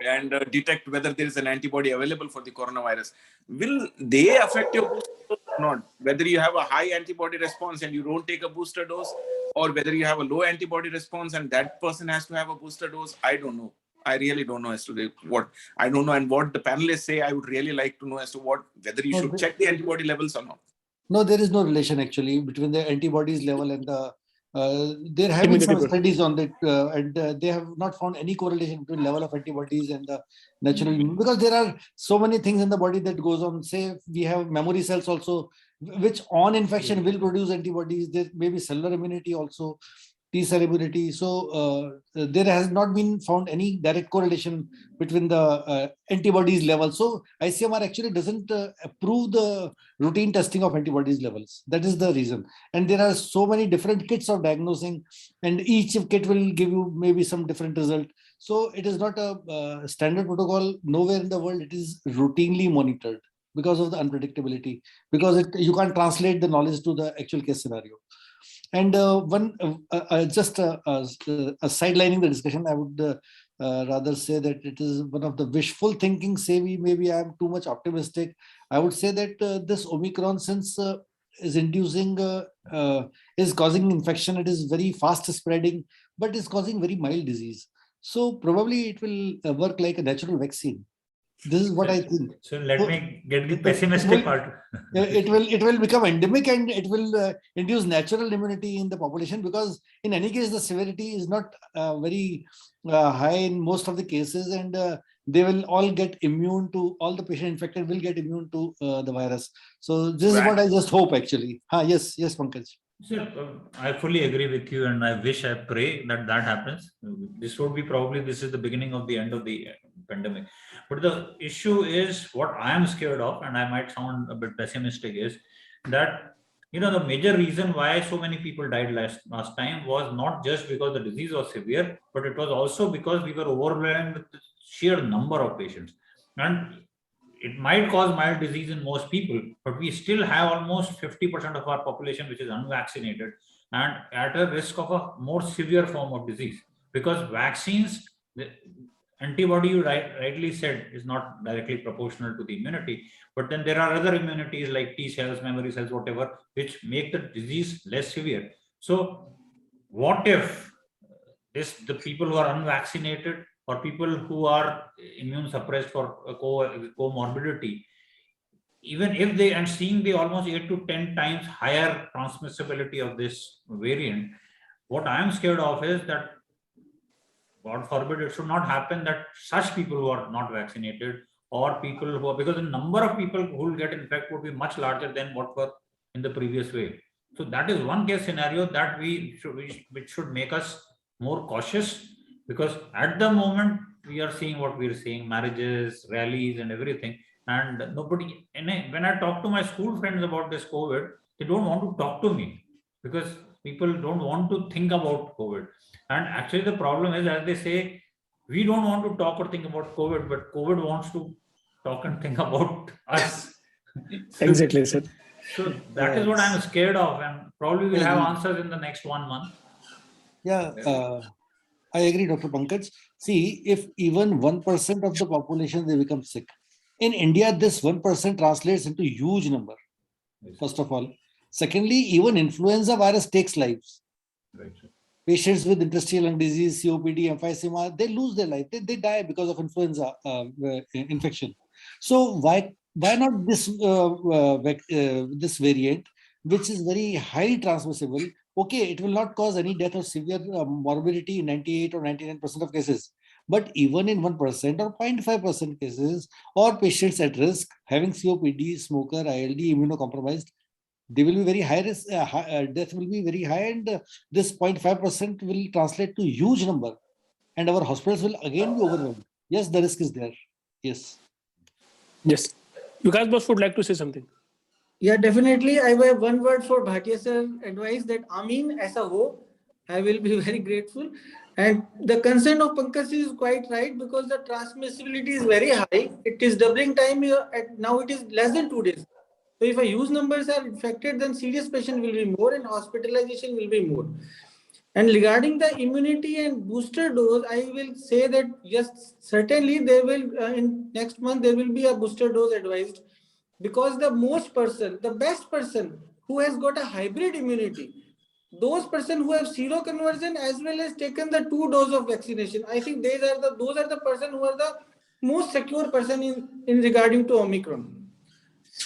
and detect whether there is an antibody available for the coronavirus, will they affect your booster dose or not? Whether you have a high antibody response and you don't take a booster dose, or whether you have a low antibody response and that person has to have a booster dose, I don't know. I really don't know as to what I don't know, and what the panelists say. I would really like to know as to whether you should check the antibody levels or not. No, there is no relation actually between the antibodies level and the. There have been some studies on that, and they have not found any correlation between level of antibodies and the natural immunity, because there are so many things in the body that goes on. Say we have memory cells also, which on infection will produce antibodies. There may be cellular immunity also, T-cell immunity. So there has not been found any direct correlation between the antibodies level. So ICMR actually doesn't approve the routine testing of antibodies levels. That is the reason. And there are so many different kits of diagnosing, and each kit will give you maybe some different result. So it is not a standard protocol. Nowhere in the world it is routinely monitored because of the unpredictability, because you can't translate the knowledge to the actual case scenario. And just sidelining the discussion, I would rather say that it is one of the wishful thinking. Say maybe I am too much optimistic. I would say that this Omicron, since is inducing, is causing infection, it is very fast spreading, but is causing very mild disease. So probably it will work like a natural vaccine. This is what I think. So let me get the pessimistic part. It will become endemic, and it will induce natural immunity in the population, because in any case the severity is not very high in most of the cases, and they will all get immune to, all the patient infected will get immune to the virus. So this is what I just hope actually. Yes, Pankaj. Sir, I fully agree with you, and I pray that happens. This would be probably, this is the beginning of the end of the pandemic. But the issue is, what I am scared of, and I might sound a bit pessimistic, is that, the major reason why so many people died last time was not just because the disease was severe, but it was also because we were overwhelmed with the sheer number of patients. And it might cause mild disease in most people, but we still have almost 50% of our population which is unvaccinated and at a risk of a more severe form of disease. Because vaccines, the antibody, you rightly said, is not directly proportional to the immunity, but then there are other immunities like T cells, memory cells, whatever, which make the disease less severe. So what if the people who are unvaccinated, or people who are immune suppressed for a comorbidity, even if they, and seeing the almost 8 to 10 times higher transmissibility of this variant, what I am scared of is that, God forbid, it should not happen that such people who are not vaccinated or people who are, because the number of people who will get infected would be much larger than what were in the previous wave. So that is one case scenario that which should make us more cautious, because at the moment we are seeing what we are seeing, marriages, rallies and everything. And nobody, when I talk to my school friends about this COVID, they don't want to talk to me because people don't want to think about COVID. And actually the problem is, as they say, we don't want to talk or think about COVID, but COVID wants to talk and think about us. Exactly, sir. So that is what I'm scared of, and probably we'll have answers in the next 1 month. Yeah, I agree, Dr. Pankaj. See, if even 1% of the population they become sick, in India, this 1% translates into huge number. First of all, secondly, even influenza virus takes lives. Right. Patients with interstitial lung disease, COPD, emphysema, they lose their life. They die because of influenza infection. So why not this this variant, which is very highly transmissible? Okay, it will not cause any death or severe morbidity in 98 or 99% of cases. But even in 1% or 0.5% cases, or patients at risk, having COPD, smoker, ILD, immunocompromised, they will be very high risk, death will be very high, and this 0.5% will translate to huge number, and our hospitals will again be overwhelmed. Yes, the risk is there. Yes. Yes. Vikas Boss would like to say something. Yeah, definitely. I have one word for Bhatia sir advice, that Amin aisa ho. I will be very grateful. And the concern of Pankaj is quite right, because the transmissibility is very high. It is doubling time here. Now it is less than 2 days. So if a huge numbers are infected, then serious patient will be more and hospitalization will be more. And regarding the immunity and booster dose, I will say that yes, certainly there will in next month there will be a booster dose advised, because the best person who has got a hybrid immunity, those person who have seroconversion as well as taken the 2 doses of vaccination, I think those are the person who are the most secure person in regarding to Omicron.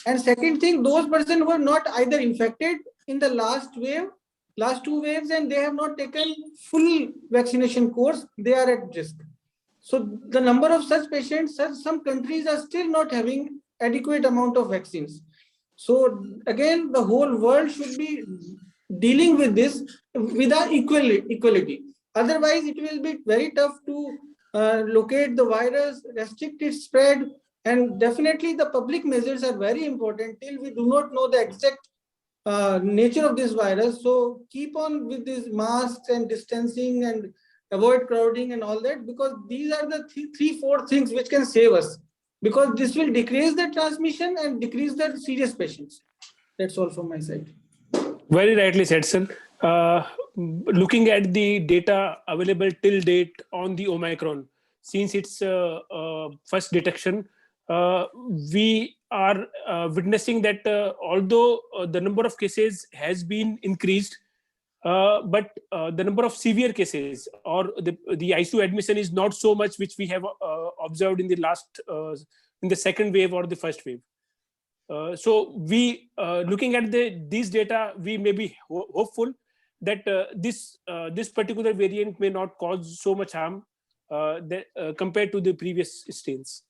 And second thing, those person who are not either infected in the last 2 waves, and they have not taken full vaccination course, they are at risk. So the number of such patients, some countries are still not having adequate amount of vaccines. So again, the whole world should be dealing with this with our equality. Otherwise, it will be very tough to locate the virus, restrict its spread, and definitely the public measures are very important till we do not know the exact nature of this virus. So keep on with these masks and distancing and avoid crowding and all that, because these are the 3-4 things which can save us, because this will decrease the transmission and decrease the serious patients. That's all from my side. Very rightly said, sir. Looking at the data available till date on the Omicron, since its first detection, we are witnessing that although the number of cases has been increased, but the number of severe cases or the ICU admission is not so much, which we have observed in the last, in the second wave or the first wave. So we, looking at these data, we may be hopeful that this particular variant may not cause so much harm compared to the previous strains.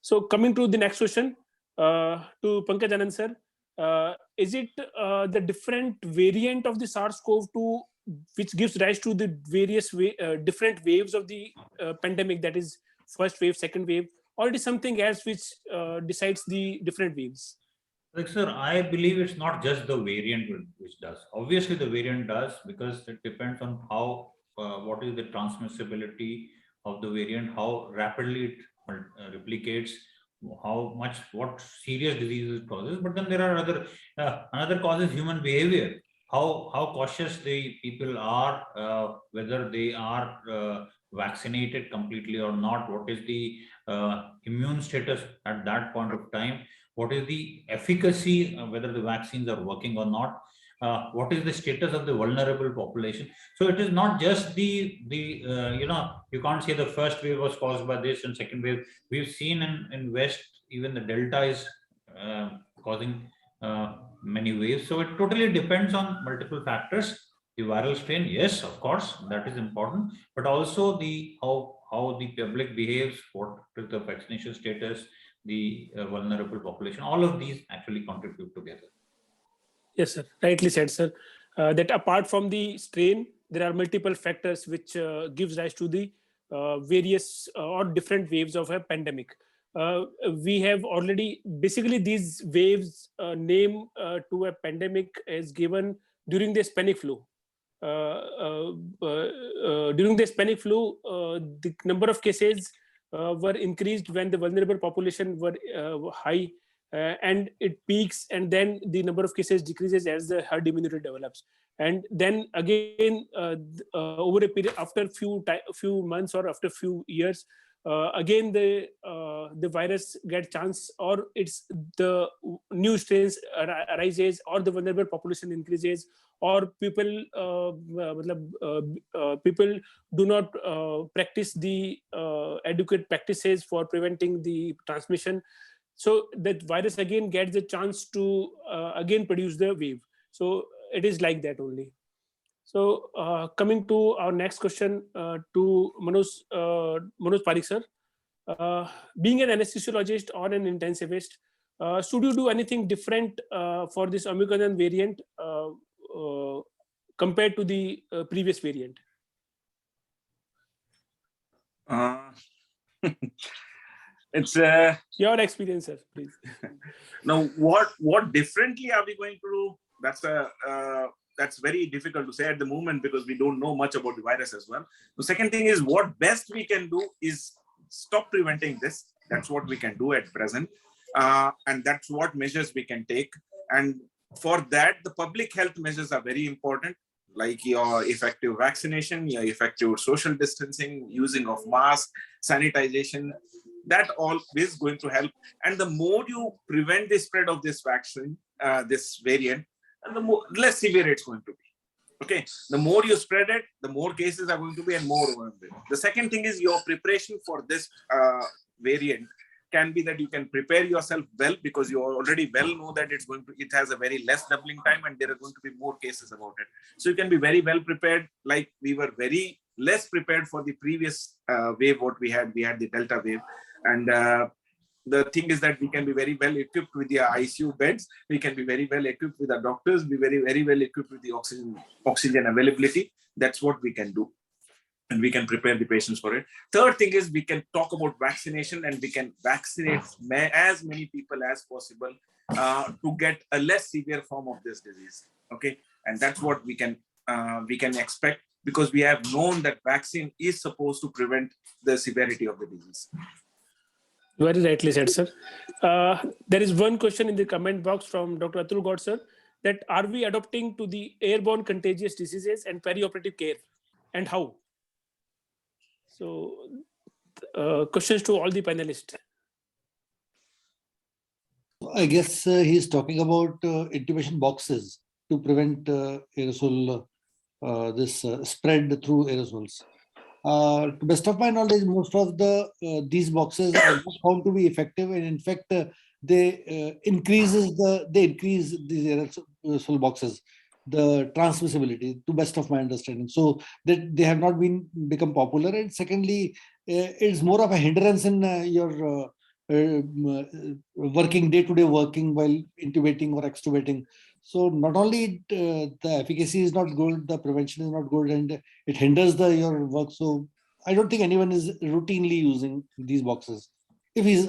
So coming to the next question, to Pankaj Anand sir, is it the different variant of the SARS-CoV-2 which gives rise to the various different waves of the pandemic, that is first wave, second wave, or it is something else which decides the different waves? Like, sir, I believe it's not just the variant which does. Obviously, the variant does, because it depends on how, what is the transmissibility of the variant, how rapidly it replicates, how much, what serious diseases it causes. But then there are another cause is human behavior. How cautious the people are, whether they are vaccinated completely or not. What is the immune status at that point of time? What is the efficacy, whether the vaccines are working or not? What is the status of the vulnerable population? So it is not just the you know, you can't say the first wave was caused by this and second wave. We've seen in West, even the Delta is causing many waves. So it totally depends on multiple factors. The viral strain, yes, of course, that is important, but also the how how the public behaves, what is the vaccination status, the vulnerable population, all of these actually contribute together. Yes, sir. Rightly said, sir. That apart from the strain, there are multiple factors which gives rise to the various or different waves of a pandemic. We have already, basically these waves name to a pandemic is given during the Spanish flu. During the Spanish flu, the number of cases were increased when the vulnerable population were high, and it peaks, and then the number of cases decreases as the herd immunity develops. And then again, over a period, after few months or after few years, again the virus get chance, or it's the new strains arises, or the vulnerable population increases, or people people do not practice the adequate practices for preventing the transmission. So that virus again gets the chance to again produce the wave. So it is like that only. So coming to our next question to Manoj Parikh sir. Being an anesthesiologist or an intensivist, should you do anything different for this Omicron variant compared to the previous variant? It's your experience, sir, please. Now, what differently are we going to do? That's very difficult to say at the moment, because we don't know much about the virus as well. The second thing is, what best we can do is stop preventing this. That's what we can do at present, and that's what measures we can take. And for that, the public health measures are very important, like your effective vaccination, your effective social distancing, using of masks, sanitization. That all is going to help. And the more you prevent the spread of this vaccine, this variant, and the less severe it's going to be. Okay, the more you spread it, the more cases are going to be, and more. The second thing is your preparation for this variant can be that you can prepare yourself well, because you already well know that it has a very less doubling time, and there are going to be more cases about it. So you can be very well prepared. Like we were very less prepared for the previous wave. What we had the Delta wave, and the thing is that we can be very well equipped with the ICU beds. We can be very well equipped with our doctors. Be very well equipped with the oxygen availability. That's what we can do, and we can prepare the patients for it. Third thing is, we can talk about vaccination, and we can vaccinate as many people as possible to get a less severe form of this disease. Okay, and that's what we can expect, because we have known that vaccine is supposed to prevent the severity of the disease. Very rightly said, sir. There is one question in the comment box from Dr. Atul Gaur, sir, that are we adopting to the airborne contagious diseases and perioperative care, and how? So, questions to all the panelists. I guess he's talking about intubation boxes to prevent aerosol, spread through aerosols. To best of my knowledge, most of these boxes are found to be effective, and in fact, they increase these aerosol boxes, the transmissibility, to best of my understanding. So that they have not become popular. And secondly, it's more of a hindrance in your working day-to-day working while intubating or extubating. So not only the efficacy is not good, the prevention is not good, and it hinders your work. So I don't think anyone is routinely using these boxes. If he's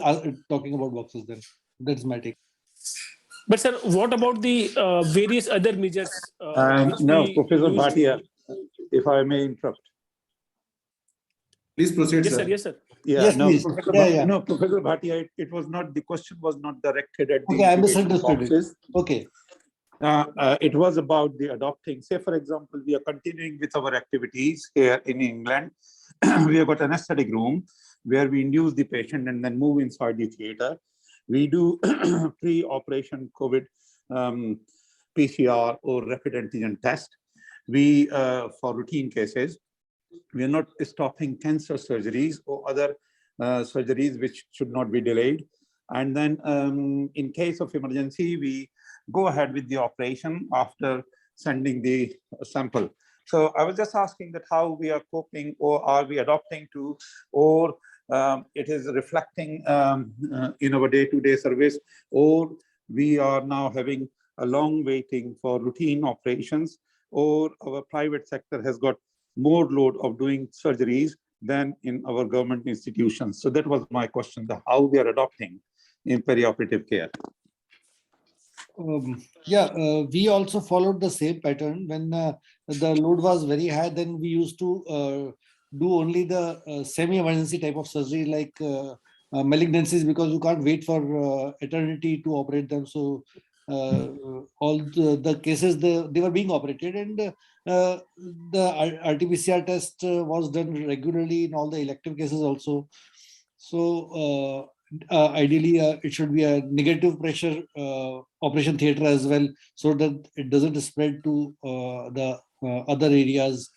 talking about boxes, then that's my take. But sir, what about the various other measures? No, Professor Bhatia, if I may interrupt. Please proceed, Yes, sir. sir. Yes, sir. Yeah, Yes, no, please. Professor, no, Professor Bhatia, it was not, the question was not directed at the Okay, I intubation misunderstood boxes. it. Okay. It was about the adopting. Say, for example, we are continuing with our activities here in England. We have got an anesthetic room where we induce the patient and then move inside the theater. We do pre-operation COVID PCR or rapid antigen test. We, for routine cases, we are not stopping cancer surgeries or other surgeries which should not be delayed. And then in case of emergency, we go ahead with the operation after sending the sample. So I was just asking that how we are coping, or are we adopting to, or it is reflecting in our day-to-day service, or we are now having a long waiting for routine operations, or our private sector has got more load of doing surgeries than in our government institutions. So that was my question, how we are adopting in perioperative care. We also followed the same pattern. When the load was very high, then we used to do only the semi-emergency type of surgery, like malignancies, because you can't wait for eternity to operate them. So all the cases, they were being operated, and the RT-PCR test was done regularly in all the elective cases also. So ideally, it should be a negative pressure operation theater as well, so that it doesn't spread to the other areas.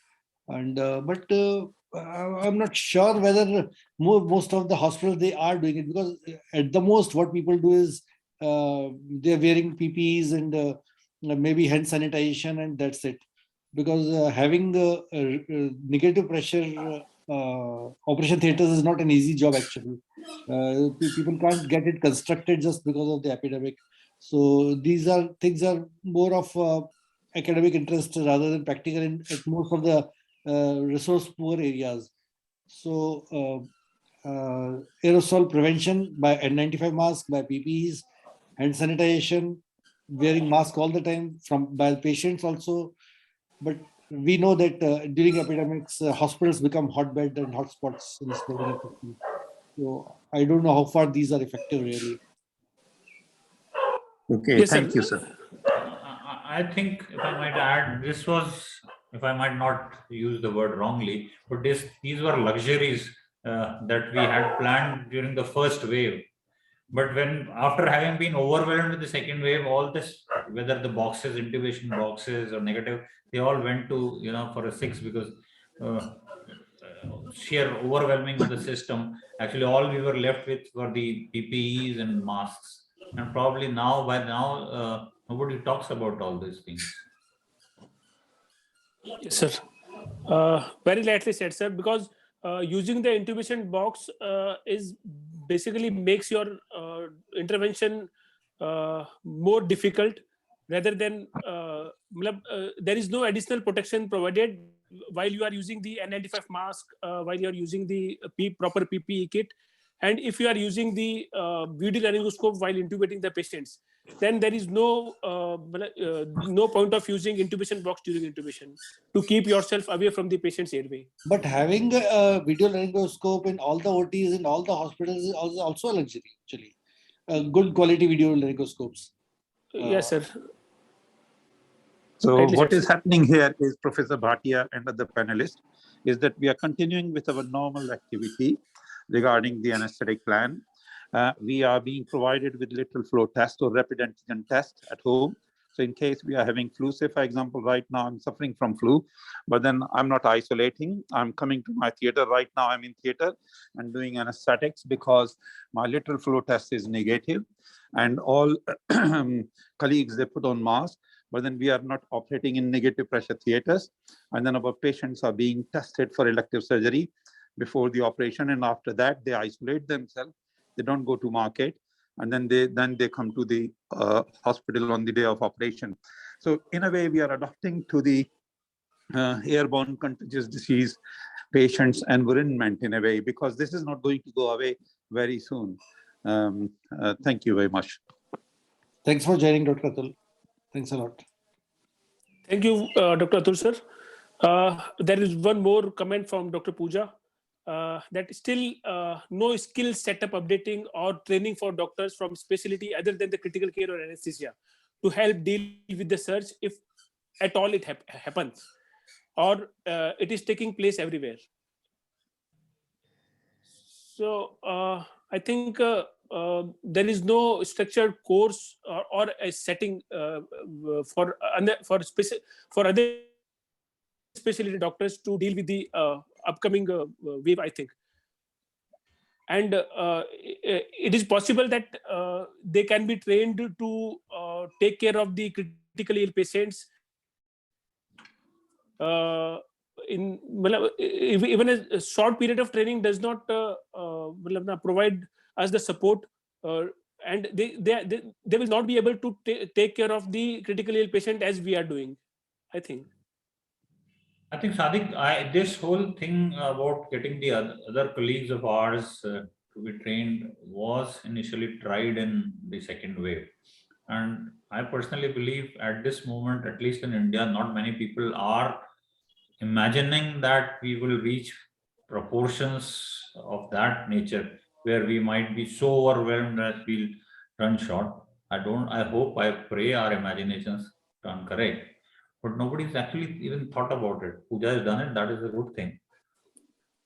And I'm not sure whether most of the hospitals they are doing it, because at the most what people do is they're wearing PPEs and maybe hand sanitization, and that's it. Because having the negative pressure operation theaters is not an easy job actually. People can't get it constructed just because of the epidemic. So these are things are more of academic interest rather than practical at most of the resource poor areas. So aerosol prevention by N95 mask, by PPEs, hand sanitation, wearing mask all the time by patients also. But we know that during epidemics, hospitals become hotbed and hotspots in spreading infection. So I don't know how far these are effective really. Okay, Yes, thank sir. you, sir. I think, if I might add, this was, if I might not use the word wrongly, but these were luxuries that we had planned during the first wave. But when, after having been overwhelmed with the second wave, all this, whether the boxes, intubation boxes or negative, they all went to, for a 6, because sheer overwhelming of the system. Actually, all we were left with were the PPEs and masks. And probably by now, nobody talks about all these things. Yes, sir. Very lightly said, sir, because using the intubation box is basically makes your intervention more difficult, rather than there is no additional protection provided while you are using the N95 mask, while you are using the proper PPE kit. And if you are using the video laryngoscope while intubating the patients, then there is no point of using intubation box during intubation to keep yourself away from the patient's airway. But having a video laryngoscope in all the OTs in all the hospitals is also a luxury actually. Good quality video laryngoscopes. Yes, sir. So Rightly what said, is happening here is, Professor Bhatia and other panelists, is that we are continuing with our normal activity regarding the anesthetic plan. We are being provided with lateral flow test or rapid antigen test at home. So in case we are having flu, say for example, right now I'm suffering from flu, but then I'm not isolating. I'm coming to my theater right now. I'm in theater and doing anesthetics because my lateral flow test is negative, and all colleagues, they put on masks. But then we are not operating in negative pressure theaters. And then our patients are being tested for elective surgery before the operation. And after that, they isolate themselves. They don't go to market. And then they come to the hospital on the day of operation. So in a way, we are adapting to the airborne contagious disease patients' environment in a way, because this is not going to go away very soon. Thank you very much. Thanks for joining, Dr. Atul. Thanks a lot. Thank you, Dr. Atul, sir. There is one more comment from Dr. Pooja, that still no skill setup updating or training for doctors from specialty other than the critical care or anesthesia to help deal with the surge, if at all it happens, or it is taking place everywhere. So I think there is no structured course or a setting for other specialty doctors to deal with the upcoming wave, I think. And it is possible that they can be trained to take care of the critically ill patients even a short period of training does not provide us the support, and they will not be able to take care of the critically ill patient as we are doing, I think. I think, Sadiq, this whole thing about getting the other colleagues of ours to be trained was initially tried in the second wave. And I personally believe at this moment, at least in India, not many people are imagining that we will reach proportions of that nature where we might be so overwhelmed that we'll run short. I hope, I pray our imaginations turn correct. But nobody's actually even thought about it. Pooja has done it. That is a good thing.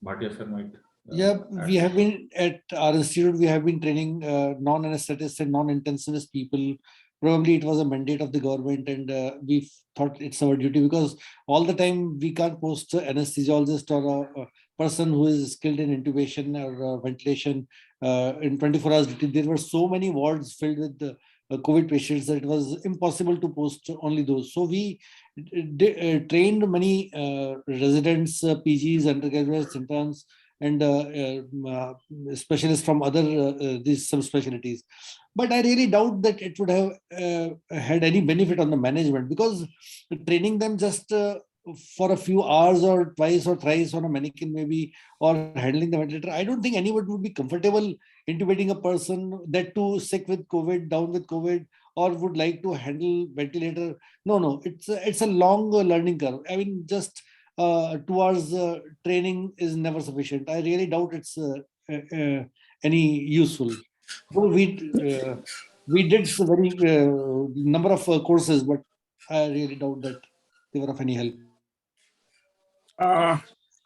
Bhatia sir might. Yeah, we have been at our institute, we have been training non-anesthetists and non-intensivist people. Probably it was a mandate of the government, and we thought it's our duty, because all the time we can't post an anesthesiologist or a person who is skilled in intubation or ventilation in 24 hours. There were so many wards filled with the COVID patients that it was impossible to post only those. So we trained many residents, PGs, undergraduates, interns, and specialists from other these subspecialties. But I really doubt that it would have had any benefit on the management, because training them just for a few hours or twice or thrice on a mannequin maybe, or handling the ventilator, I don't think anyone would be comfortable intubating a person, that too sick with COVID, down with COVID, or would like to handle ventilator. No, it's a long learning curve. I mean, just 2 hours training is never sufficient. I really doubt it's any useful. We did a very number of courses, but I really doubt that they were of any help.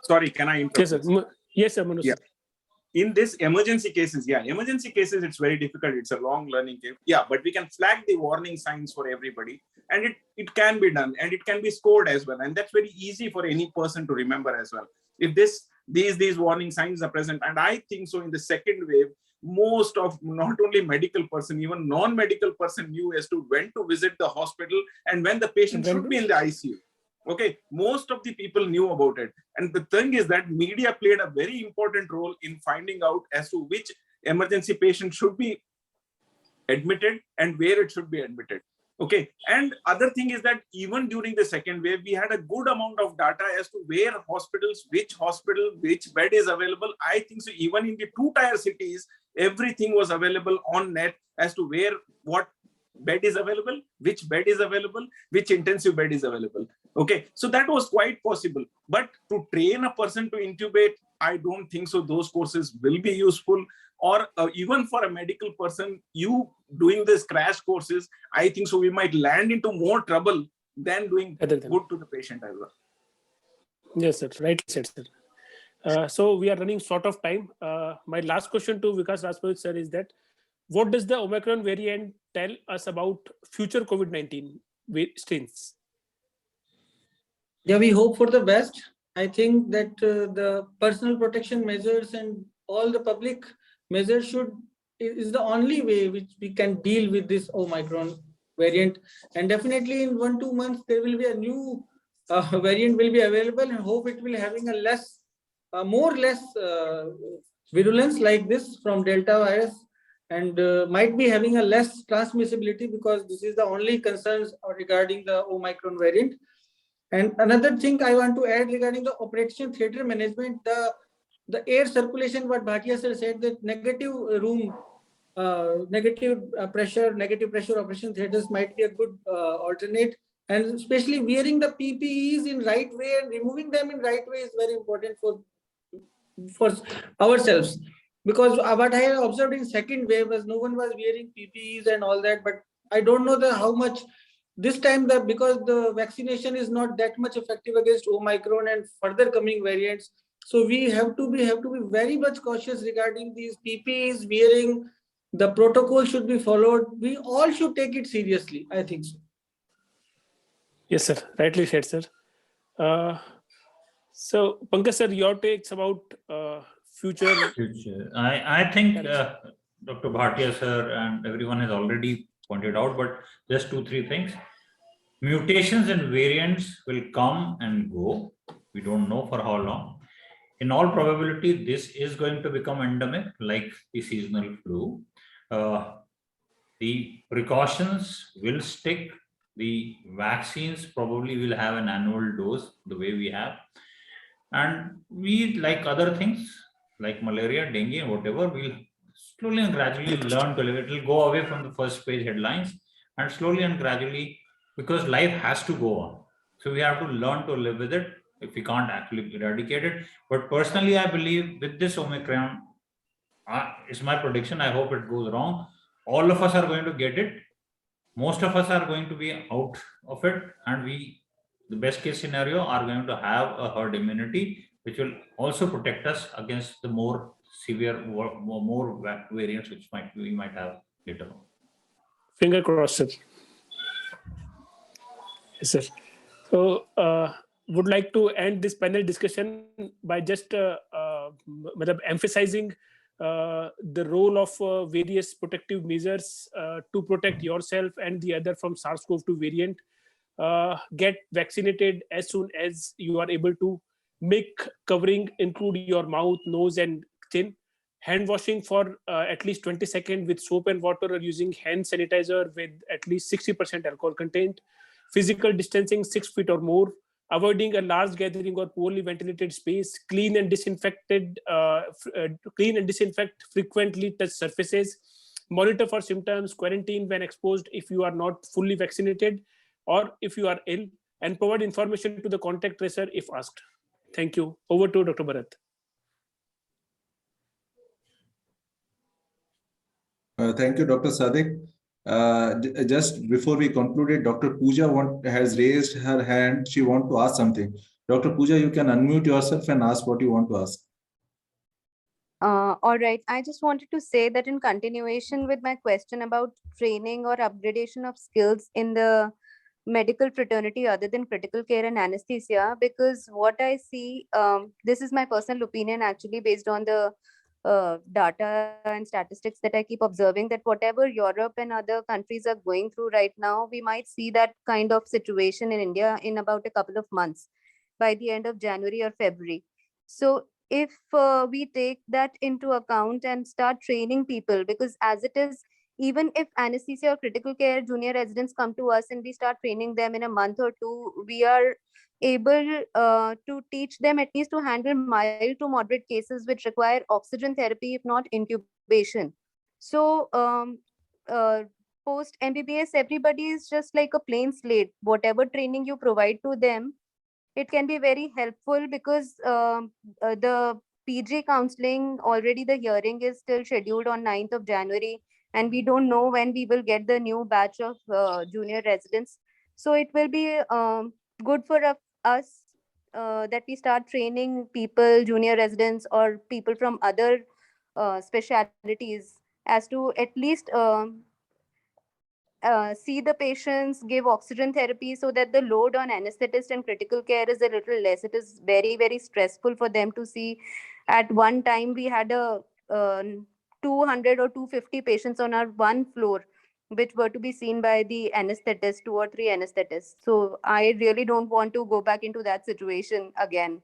Sorry, can I interrupt? Yes, sir. Yes, sir, Manoj. Yeah. In this emergency cases, it's very difficult. It's a long learning curve. Yeah, but we can flag the warning signs for everybody, and it can be done, and it can be scored as well. And that's very easy for any person to remember as well. If these warning signs are present, and I think so in the second wave, most of not only medical person, even non-medical person knew as to when to visit the hospital and when the patient should be in the ICU. Okay, most of the people knew about it. And the thing is that media played a very important role in finding out as to which emergency patient should be admitted and where it should be admitted. Okay, and other thing is that even during the second wave, we had a good amount of data as to where hospitals, which bed is available. I think so even in the 2-tier cities, everything was available on net as to where, what bed is available, which bed is available, which intensive bed is available. Okay, so that was quite possible. But to train a person to intubate, I don't think so those courses will be useful. Or even for a medical person, you doing this crash courses, I think so we might land into more trouble than doing good to the patient as well. Yes, sir. Right said, sir. So we are running short of time. My last question to Vikas Rajput sir is that, what does the Omicron variant tell us about future COVID-19 strains? Yeah, we hope for the best. I think that the personal protection measures and all the public measures is the only way which we can deal with this Omicron variant. And definitely in 1-2 months, there will be a new variant will be available, and hope it will having a more or less virulence like this from Delta virus, and might be having a less transmissibility, because this is the only concerns regarding the Omicron variant. And another thing I want to add regarding the operation theater management, the air circulation, what Bhatia sir said, that negative pressure operation theaters might be a good alternate, and especially wearing the PPEs in right way and removing them in right way is very important for ourselves. Because what I have observed in second wave was no one was wearing PPEs and all that, but I don't know how much this time, because the vaccination is not that much effective against Omicron and further coming variants. So we have to be very much cautious regarding these PPEs wearing. The protocol should be followed. We all should take it seriously, I think so. Yes, sir. Rightly said, sir. So Pankaj sir, your takes about future. I think Dr. Bhatia sir and everyone has already pointed out, but just 2-3 things. Mutations and variants will come and go. We don't know for how long. In all probability, this is going to become endemic like the seasonal flu. The precautions will stick. The vaccines probably will have an annual dose the way we have. And we, like other things, like malaria, dengue, whatever, we'll slowly and gradually learn to live. It will go away from the first page headlines and slowly and gradually, because life has to go on. So we have to learn to live with it if we can't actually eradicate it. But personally, I believe with this Omicron, it's my prediction. I hope it goes wrong. All of us are going to get it. Most of us are going to be out of it. And the best case scenario, are going to have a herd immunity, which will also protect us against the more severe, more variants which we might have later on. Finger crossed, sir. Yes, sir. So, would like to end this panel discussion by just emphasizing the role of various protective measures to protect yourself and the other from SARS-CoV-2 variant. Get vaccinated as soon as you are able to. Make covering include your mouth, nose, and chin. Hand washing for at least 20 seconds with soap and water, or using hand sanitizer with at least 60% alcohol content. Physical distancing 6 feet or more. Avoiding a large gathering or poorly ventilated space. Clean and disinfect frequently touched surfaces. Monitor for symptoms. Quarantine when exposed if you are not fully vaccinated or if you are ill, and provide information to the contact tracer if asked. Thank you. Over to Dr. Bharat. Thank you, Dr. Sadiq. Just before we concluded, Dr. Pooja has raised her hand. She wants to ask something. Dr. Pooja, you can unmute yourself and ask what you want to ask. All right. I just wanted to say that in continuation with my question about training or upgradation of skills in the medical fraternity other than critical care and anesthesia, because what I see, this is my personal opinion actually based on the data and statistics that I keep observing, that whatever Europe and other countries are going through right now, we might see that kind of situation in India in about a couple of months by the end of January or February. So if we take that into account and start training people, because as it is, even if anesthesia or critical care junior residents come to us and we start training them in a month or two, we are able to teach them at least to handle mild to moderate cases which require oxygen therapy, if not intubation. So post MBBS, everybody is just like a plain slate. Whatever training you provide to them, it can be very helpful, because the PG counseling, already the hearing is still scheduled on 9th of January. And we don't know when we will get the new batch of junior residents. So it will be good for us that we start training people, junior residents, or people from other specialities, as to at least see the patients, give oxygen therapy, so that the load on anesthetist and critical care is a little less. It is very, very stressful for them to see. At one time, we had a 200 or 250 patients on our one floor, which were to be seen by the anesthetist, 2 or 3 anesthetists. So I really don't want to go back into that situation again.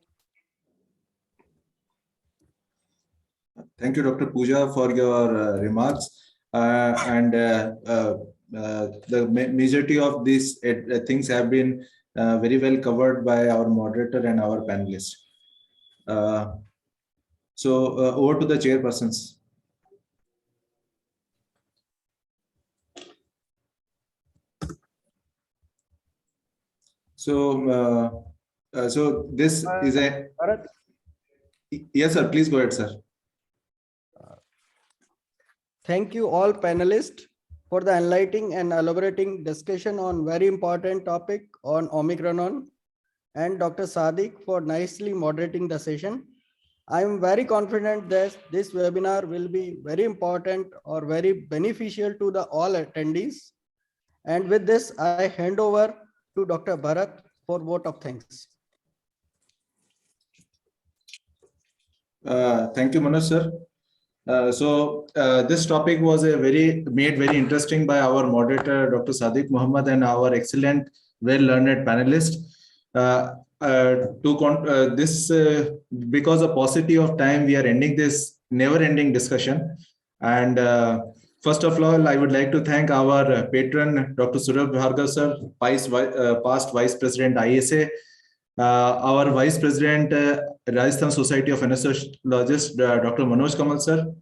Thank you, Dr. Pooja, for your remarks. The majority of these things have been very well covered by our moderator and our panelists. Over to the chairpersons. So this is a. Bharat? Yes, sir. Please go ahead, sir. Thank you all panelists for the enlightening and elaborating discussion on very important topic on Omicron, and Dr. Sadiq for nicely moderating the session. I am very confident that this webinar will be very important or very beneficial to the all attendees. And with this, I hand over to Dr. Bharat for vote of thanks. Thank you, Manoj, sir. This topic was made very interesting by our moderator, Dr. Sadiq Muhammad, and our excellent well-learned panelists. Because of paucity of time, we are ending this never-ending discussion. And first of all, I would like to thank our patron, Dr. Surabh Bhargav sir, past Vice President ISA, our Vice President, Rajasthan Society of Anesthesiologists, Dr. Manoj Kamal sir,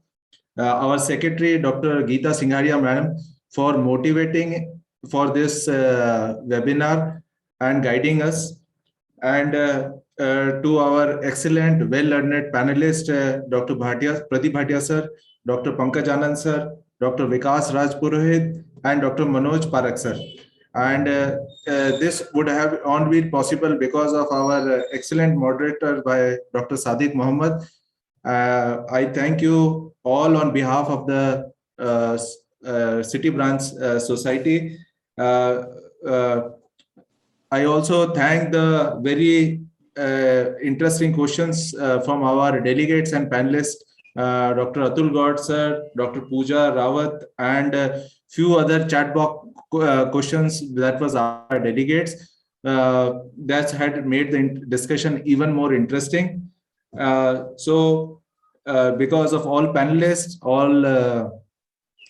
our Secretary, Dr. Geeta Singharia madam, for motivating for this webinar and guiding us, and to our excellent, well-learned panelist, Dr. Pradeep Bhatia sir, Dr. Pankaj Anand sir, Dr. Vikas Raj Purohit, and Dr. Manoj Parak sir. And this would have not been possible because of our excellent moderator by Dr. Sadiq Mohammed. I thank you all on behalf of the City Branch Society. I also thank the very interesting questions from our delegates and panelists, Dr. Atul Gaud sir, Dr. Pooja Rawat, and few other chat box questions that was our delegates. That had made the discussion even more interesting. Because of all panelists, all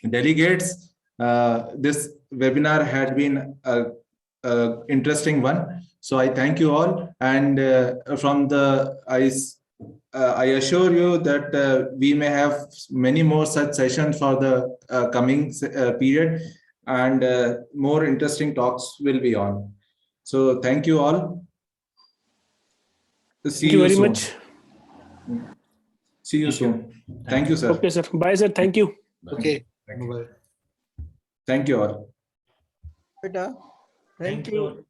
delegates, this webinar had been a interesting one. So I thank you all, and I assure you that we may have many more such sessions for the coming period, and more interesting talks will be on. So thank you all. Thank you very soon. much. See you soon. Thank you, sir. Okay, sir. Bye, sir. Thank you. Okay. Thank you all. Beta. Thank you.